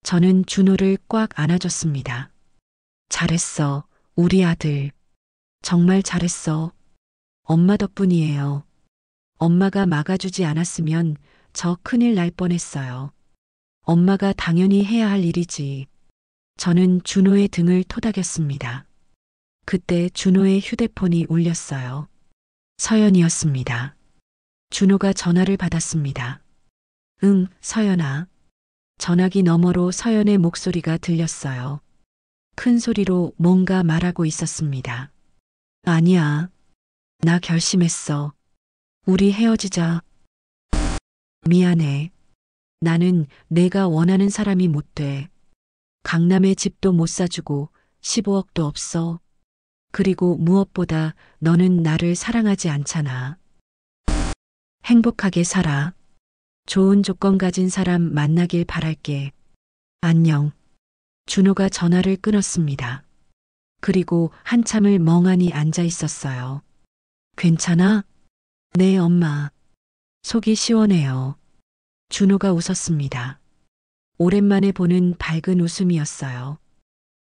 저는 준호를 꽉 안아줬습니다. 잘했어, 우리 아들. 정말 잘했어. 엄마 덕분이에요. 엄마가 막아주지 않았으면 저 큰일 날 뻔했어요. 엄마가 당연히 해야 할 일이지. 저는 준호의 등을 토닥였습니다. 그때 준호의 휴대폰이 울렸어요. 서연이었습니다. 준호가 전화를 받았습니다. 응, 서연아. 전화기 너머로 서연의 목소리가 들렸어요. 큰 소리로 뭔가 말하고 있었습니다. 아니야. 나 결심했어. 우리 헤어지자. 미안해. 나는 내가 원하는 사람이 못 돼. 강남에 집도 못 사주고 15억도 없어. 그리고 무엇보다 너는 나를 사랑하지 않잖아. 행복하게 살아. 좋은 조건 가진 사람 만나길 바랄게. 안녕. 준호가 전화를 끊었습니다. 그리고 한참을 멍하니 앉아 있었어요. 괜찮아? 네, 엄마. 속이 시원해요. 준호가 웃었습니다. 오랜만에 보는 밝은 웃음이었어요.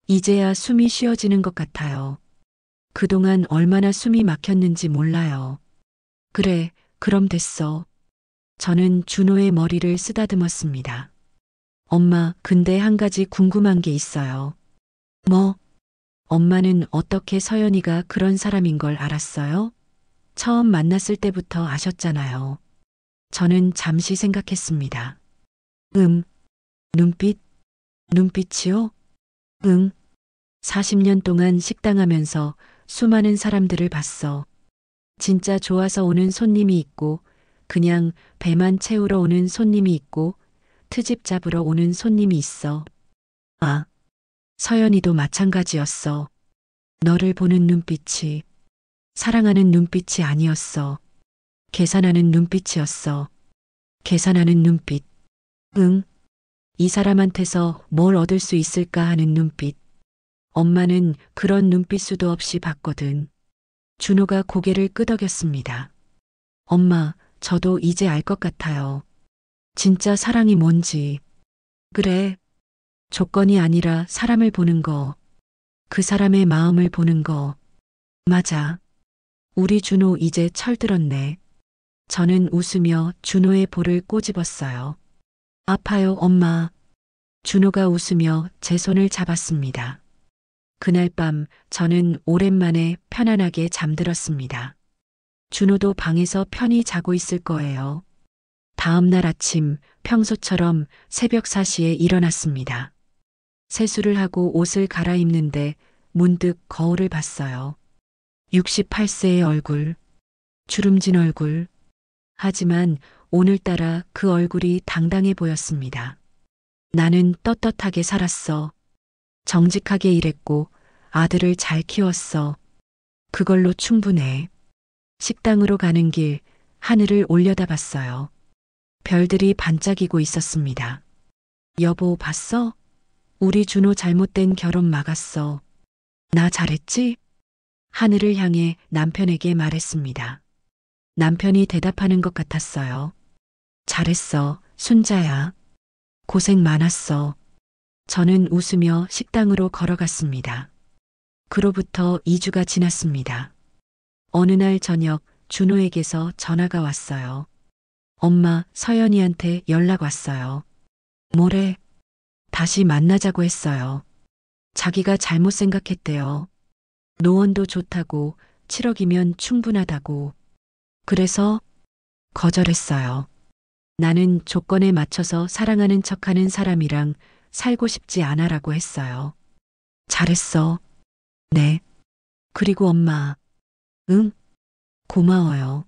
이제야 숨이 쉬어지는 것 같아요. 그동안 얼마나 숨이 막혔는지 몰라요. 그래, 그럼 됐어. 저는 준호의 머리를 쓰다듬었습니다. 엄마, 근데 한 가지 궁금한 게 있어요. 뭐? 엄마는 어떻게 서연이가 그런 사람인 걸 알았어요? 처음 만났을 때부터 아셨잖아요. 저는 잠시 생각했습니다. 눈빛? 눈빛이요? 응. 40년 동안 식당하면서 수많은 사람들을 봤어. 진짜 좋아서 오는 손님이 있고, 그냥 배만 채우러 오는 손님이 있고, 트집 잡으러 오는 손님이 있어. 아, 서연이도 마찬가지였어. 너를 보는 눈빛이 사랑하는 눈빛이 아니었어. 계산하는 눈빛이었어. 계산하는 눈빛. 응, 이 사람한테서 뭘 얻을 수 있을까 하는 눈빛. 엄마는 그런 눈빛 수도 없이 봤거든. 준호가 고개를 끄덕였습니다. 엄마, 저도 이제 알 것 같아요. 진짜 사랑이 뭔지. 그래. 조건이 아니라 사람을 보는 거. 그 사람의 마음을 보는 거. 맞아. 우리 준호 이제 철들었네. 저는 웃으며 준호의 볼을 꼬집었어요. 아파요, 엄마. 준호가 웃으며 제 손을 잡았습니다. 그날 밤 저는 오랜만에 편안하게 잠들었습니다. 준호도 방에서 편히 자고 있을 거예요. 다음 날 아침 평소처럼 새벽 4시에 일어났습니다. 세수를 하고 옷을 갈아입는데 문득 거울을 봤어요. 68세의 얼굴, 주름진 얼굴. 하지만 오늘따라 그 얼굴이 당당해 보였습니다. 나는 떳떳하게 살았어. 정직하게 일했고 아들을 잘 키웠어. 그걸로 충분해. 식당으로 가는 길 하늘을 올려다봤어요. 별들이 반짝이고 있었습니다. 여보, 봤어? 우리 준호 잘못된 결혼 막았어. 나 잘했지? 하늘을 향해 남편에게 말했습니다. 남편이 대답하는 것 같았어요. 잘했어, 순자야. 고생 많았어. 저는 웃으며 식당으로 걸어갔습니다. 그로부터 2주가 지났습니다. 어느 날 저녁 준호에게서 전화가 왔어요. 엄마, 서연이한테 연락 왔어요. 뭐래? 다시 만나자고 했어요. 자기가 잘못 생각했대요. 노원도 좋다고 7억이면 충분하다고. 그래서 거절했어요. 나는 조건에 맞춰서 사랑하는 척하는 사람이랑 살고 싶지 않아라고 했어요. 잘했어. 네. 그리고 엄마. 응? 고마워요.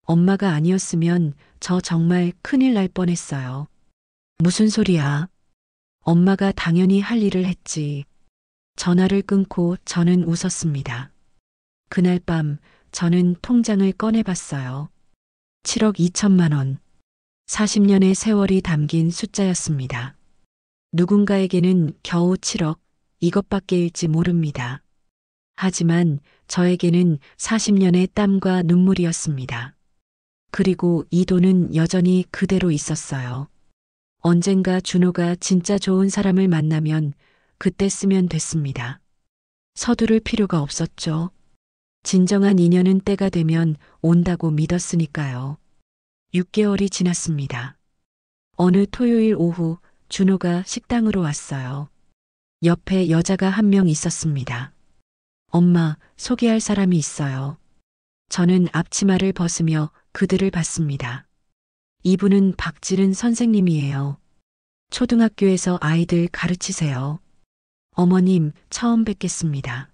엄마가 아니었으면 저 정말 큰일 날 뻔했어요. 무슨 소리야? 엄마가 당연히 할 일을 했지. 전화를 끊고 저는 웃었습니다. 그날 밤 저는 통장을 꺼내봤어요. 7억 2천만 원. 40년의 세월이 담긴 숫자였습니다. 누군가에게는 겨우 7억, 이것밖에일지 모릅니다. 하지만 저에게는 40년의 땀과 눈물이었습니다. 그리고 이 돈은 여전히 그대로 있었어요. 언젠가 준호가 진짜 좋은 사람을 만나면 그때 쓰면 됐습니다. 서두를 필요가 없었죠. 진정한 인연은 때가 되면 온다고 믿었으니까요. 6개월이 지났습니다. 어느 토요일 오후 준호가 식당으로 왔어요. 옆에 여자가 한 명 있었습니다. 엄마, 소개할 사람이 있어요. 저는 앞치마를 벗으며 그들을 봤습니다. 이분은 박지른 선생님이에요. 초등학교에서 아이들 가르치세요. 어머님, 처음 뵙겠습니다.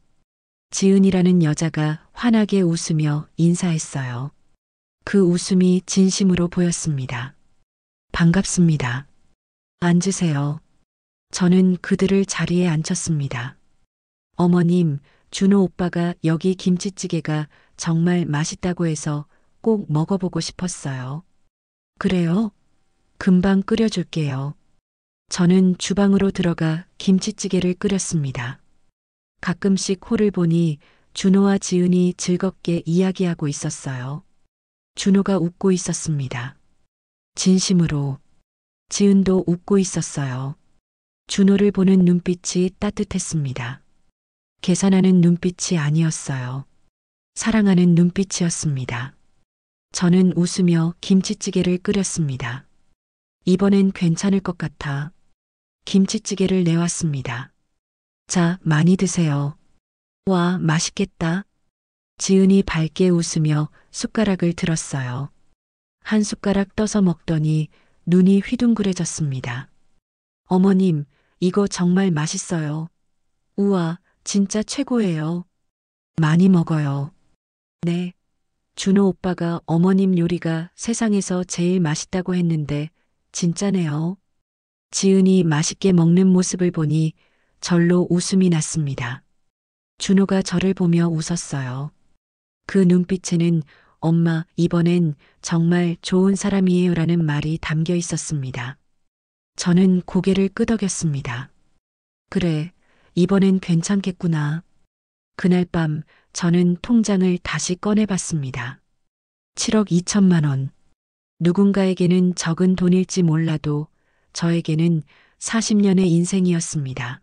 지은이라는 여자가 환하게 웃으며 인사했어요. 그 웃음이 진심으로 보였습니다. 반갑습니다. 앉으세요. 저는 그들을 자리에 앉혔습니다. 어머님, 준호 오빠가 여기 김치찌개가 정말 맛있다고 해서 꼭 먹어보고 싶었어요. 그래요? 금방 끓여줄게요. 저는 주방으로 들어가 김치찌개를 끓였습니다. 가끔씩 홀을 보니 준호와 지은이 즐겁게 이야기하고 있었어요. 준호가 웃고 있었습니다. 진심으로. 지은도 웃고 있었어요. 준호를 보는 눈빛이 따뜻했습니다. 계산하는 눈빛이 아니었어요. 사랑하는 눈빛이었습니다. 저는 웃으며 김치찌개를 끓였습니다. 이번엔 괜찮을 것 같아. 김치찌개를 내왔습니다. 자, 많이 드세요. 와, 맛있겠다. 지은이 밝게 웃으며 숟가락을 들었어요. 한 숟가락 떠서 먹더니 눈이 휘둥그레졌습니다. 어머님, 이거 정말 맛있어요. 우와, 진짜 최고예요. 많이 먹어요. 네. 준호 오빠가 어머님 요리가 세상에서 제일 맛있다고 했는데 진짜네요. 지은이 맛있게 먹는 모습을 보니 절로 웃음이 났습니다. 준호가 저를 보며 웃었어요. 그 눈빛에는 엄마, 이번엔 정말 좋은 사람이에요라는 말이 담겨 있었습니다. 저는 고개를 끄덕였습니다. 그래, 이번엔 괜찮겠구나. 그날 밤 저는 통장을 다시 꺼내봤습니다. 7억 2천만 원. 누군가에게는 적은 돈일지 몰라도 저에게는 40년의 인생이었습니다.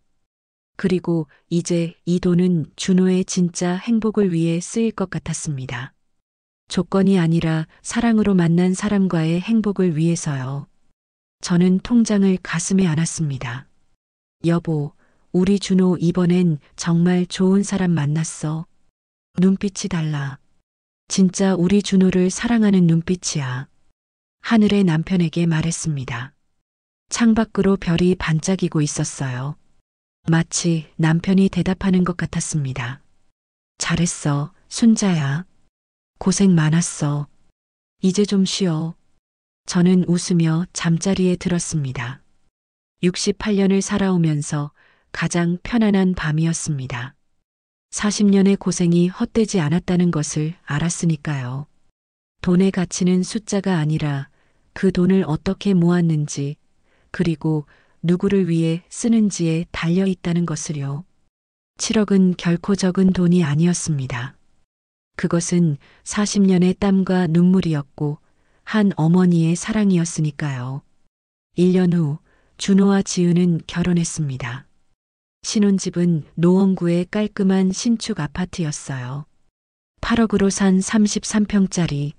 그리고 이제 이 돈은 준호의 진짜 행복을 위해 쓰일 것 같았습니다. 조건이 아니라 사랑으로 만난 사람과의 행복을 위해서요. 저는 통장을 가슴에 안았습니다. 여보, 우리 준호 이번엔 정말 좋은 사람 만났어. 눈빛이 달라. 진짜 우리 준호를 사랑하는 눈빛이야. 하늘의 남편에게 말했습니다. 창밖으로 별이 반짝이고 있었어요. 마치 남편이 대답하는 것 같았습니다. 잘했어, 순자야. 고생 많았어. 이제 좀 쉬어. 저는 웃으며 잠자리에 들었습니다. 68년을 살아오면서 가장 편안한 밤이었습니다. 40년의 고생이 헛되지 않았다는 것을 알았으니까요. 돈의 가치는 숫자가 아니라 그 돈을 어떻게 모았는지, 그리고 누구를 위해 쓰는지에 달려 있다는 것을요. 7억은 결코 적은 돈이 아니었습니다. 그것은 40년의 땀과 눈물이었고 한 어머니의 사랑이었으니까요. 1년 후 준호와 지은은 결혼했습니다. 신혼집은 노원구의 깔끔한 신축 아파트였어요. 8억으로 산 33평짜리.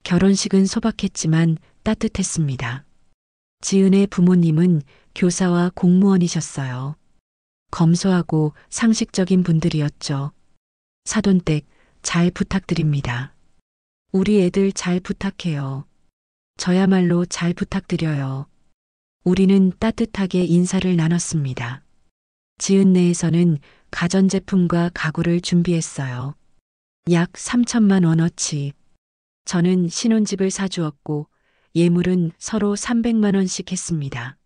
결혼식은 소박했지만 따뜻했습니다. 지은의 부모님은 교사와 공무원이셨어요. 검소하고 상식적인 분들이었죠. 사돈댁 잘 부탁드립니다. 우리 애들 잘 부탁해요. 저야말로 잘 부탁드려요. 우리는 따뜻하게 인사를 나눴습니다. 지은내에서는 가전제품과 가구를 준비했어요. 약 3천만 원어치. 저는 신혼집을 사주었고 예물은 서로 300만 원씩 했습니다.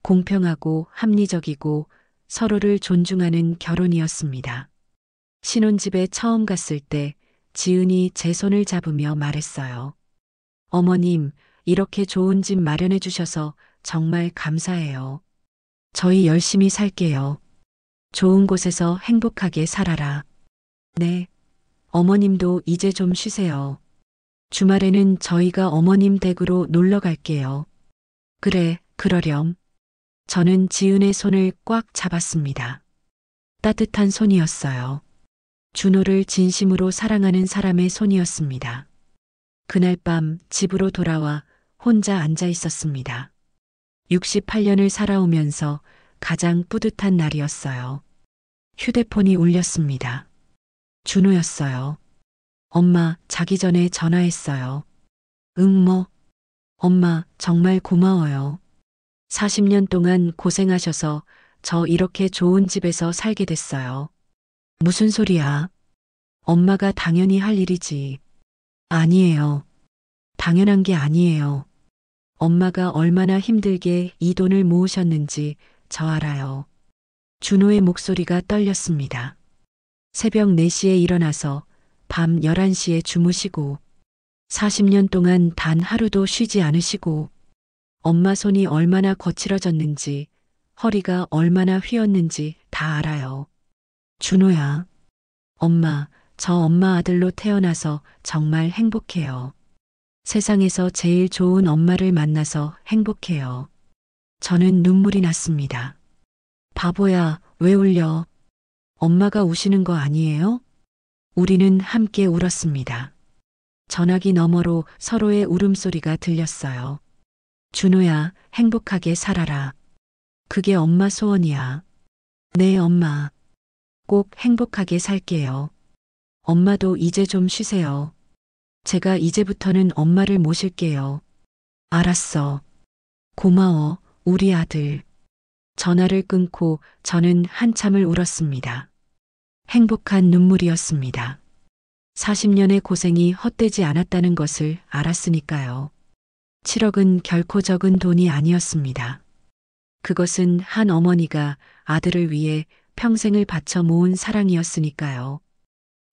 공평하고 합리적이고 서로를 존중하는 결혼이었습니다. 신혼집에 처음 갔을 때 지은이 제 손을 잡으며 말했어요. 어머님, 이렇게 좋은 집 마련해 주셔서 정말 감사해요. 저희 열심히 살게요. 좋은 곳에서 행복하게 살아라. 네. 어머님도 이제 좀 쉬세요. 주말에는 저희가 어머님 댁으로 놀러 갈게요. 그래, 그러렴. 저는 지은의 손을 꽉 잡았습니다. 따뜻한 손이었어요. 준호를 진심으로 사랑하는 사람의 손이었습니다. 그날 밤 집으로 돌아와 혼자 앉아 있었습니다. 68년을 살아오면서 가장 뿌듯한 날이었어요. 휴대폰이 울렸습니다. 준호였어요. 엄마, 자기 전에 전화했어요. 응, 뭐? 엄마, 정말 고마워요. 40년 동안 고생하셔서 저 이렇게 좋은 집에서 살게 됐어요. 무슨 소리야? 엄마가 당연히 할 일이지. 아니에요. 당연한 게 아니에요. 엄마가 얼마나 힘들게 이 돈을 모으셨는지 저 알아요. 준호의 목소리가 떨렸습니다. 새벽 4시에 일어나서 밤 11시에 주무시고 40년 동안 단 하루도 쉬지 않으시고 엄마 손이 얼마나 거칠어졌는지 허리가 얼마나 휘었는지 다 알아요. 준호야. 엄마, 저 엄마 아들로 태어나서 정말 행복해요. 세상에서 제일 좋은 엄마를 만나서 행복해요. 저는 눈물이 났습니다. 바보야, 왜 울려? 엄마가 우시는 거 아니에요? 우리는 함께 울었습니다. 전화기 너머로 서로의 울음소리가 들렸어요. 준호야, 행복하게 살아라. 그게 엄마 소원이야. 네, 엄마. 꼭 행복하게 살게요. 엄마도 이제 좀 쉬세요. 제가 이제부터는 엄마를 모실게요. 알았어. 고마워, 우리 아들. 전화를 끊고 저는 한참을 울었습니다. 행복한 눈물이었습니다. 40년의 고생이 헛되지 않았다는 것을 알았으니까요. 7억은 결코 적은 돈이 아니었습니다. 그것은 한 어머니가 아들을 위해 평생을 바쳐 모은 사랑이었으니까요.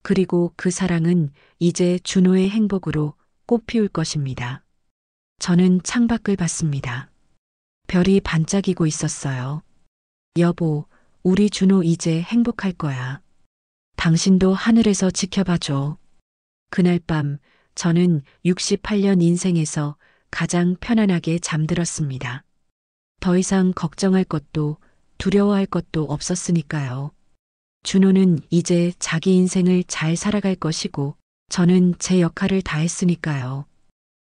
그리고 그 사랑은 이제 준호의 행복으로 꽃피울 것입니다. 저는 창밖을 봤습니다. 별이 반짝이고 있었어요. 여보, 우리 준호 이제 행복할 거야. 당신도 하늘에서 지켜봐줘. 그날 밤 저는 68년 인생에서 가장 편안하게 잠들었습니다. 더 이상 걱정할 것도 두려워할 것도 없었으니까요. 준호는 이제 자기 인생을 잘 살아갈 것이고 저는 제 역할을 다했으니까요.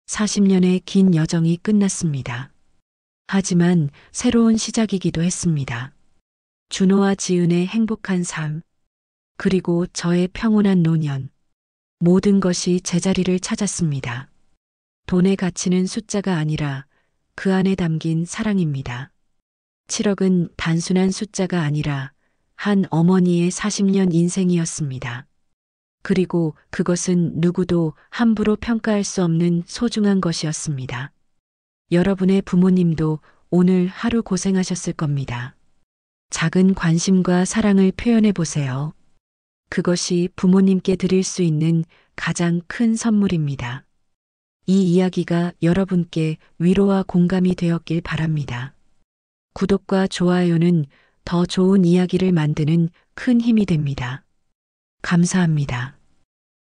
40년의 긴 여정이 끝났습니다. 하지만 새로운 시작이기도 했습니다. 준호와 지은의 행복한 삶, 그리고 저의 평온한 노년, 모든 것이 제자리를 찾았습니다. 돈의 가치는 숫자가 아니라 그 안에 담긴 사랑입니다. 7억은 단순한 숫자가 아니라 한 어머니의 40년 인생이었습니다. 그리고 그것은 누구도 함부로 평가할 수 없는 소중한 것이었습니다. 여러분의 부모님도 오늘 하루 고생하셨을 겁니다. 작은 관심과 사랑을 표현해 보세요. 그것이 부모님께 드릴 수 있는 가장 큰 선물입니다. 이 이야기가 여러분께 위로와 공감이 되었길 바랍니다. 구독과 좋아요는 더 좋은 이야기를 만드는 큰 힘이 됩니다. 감사합니다.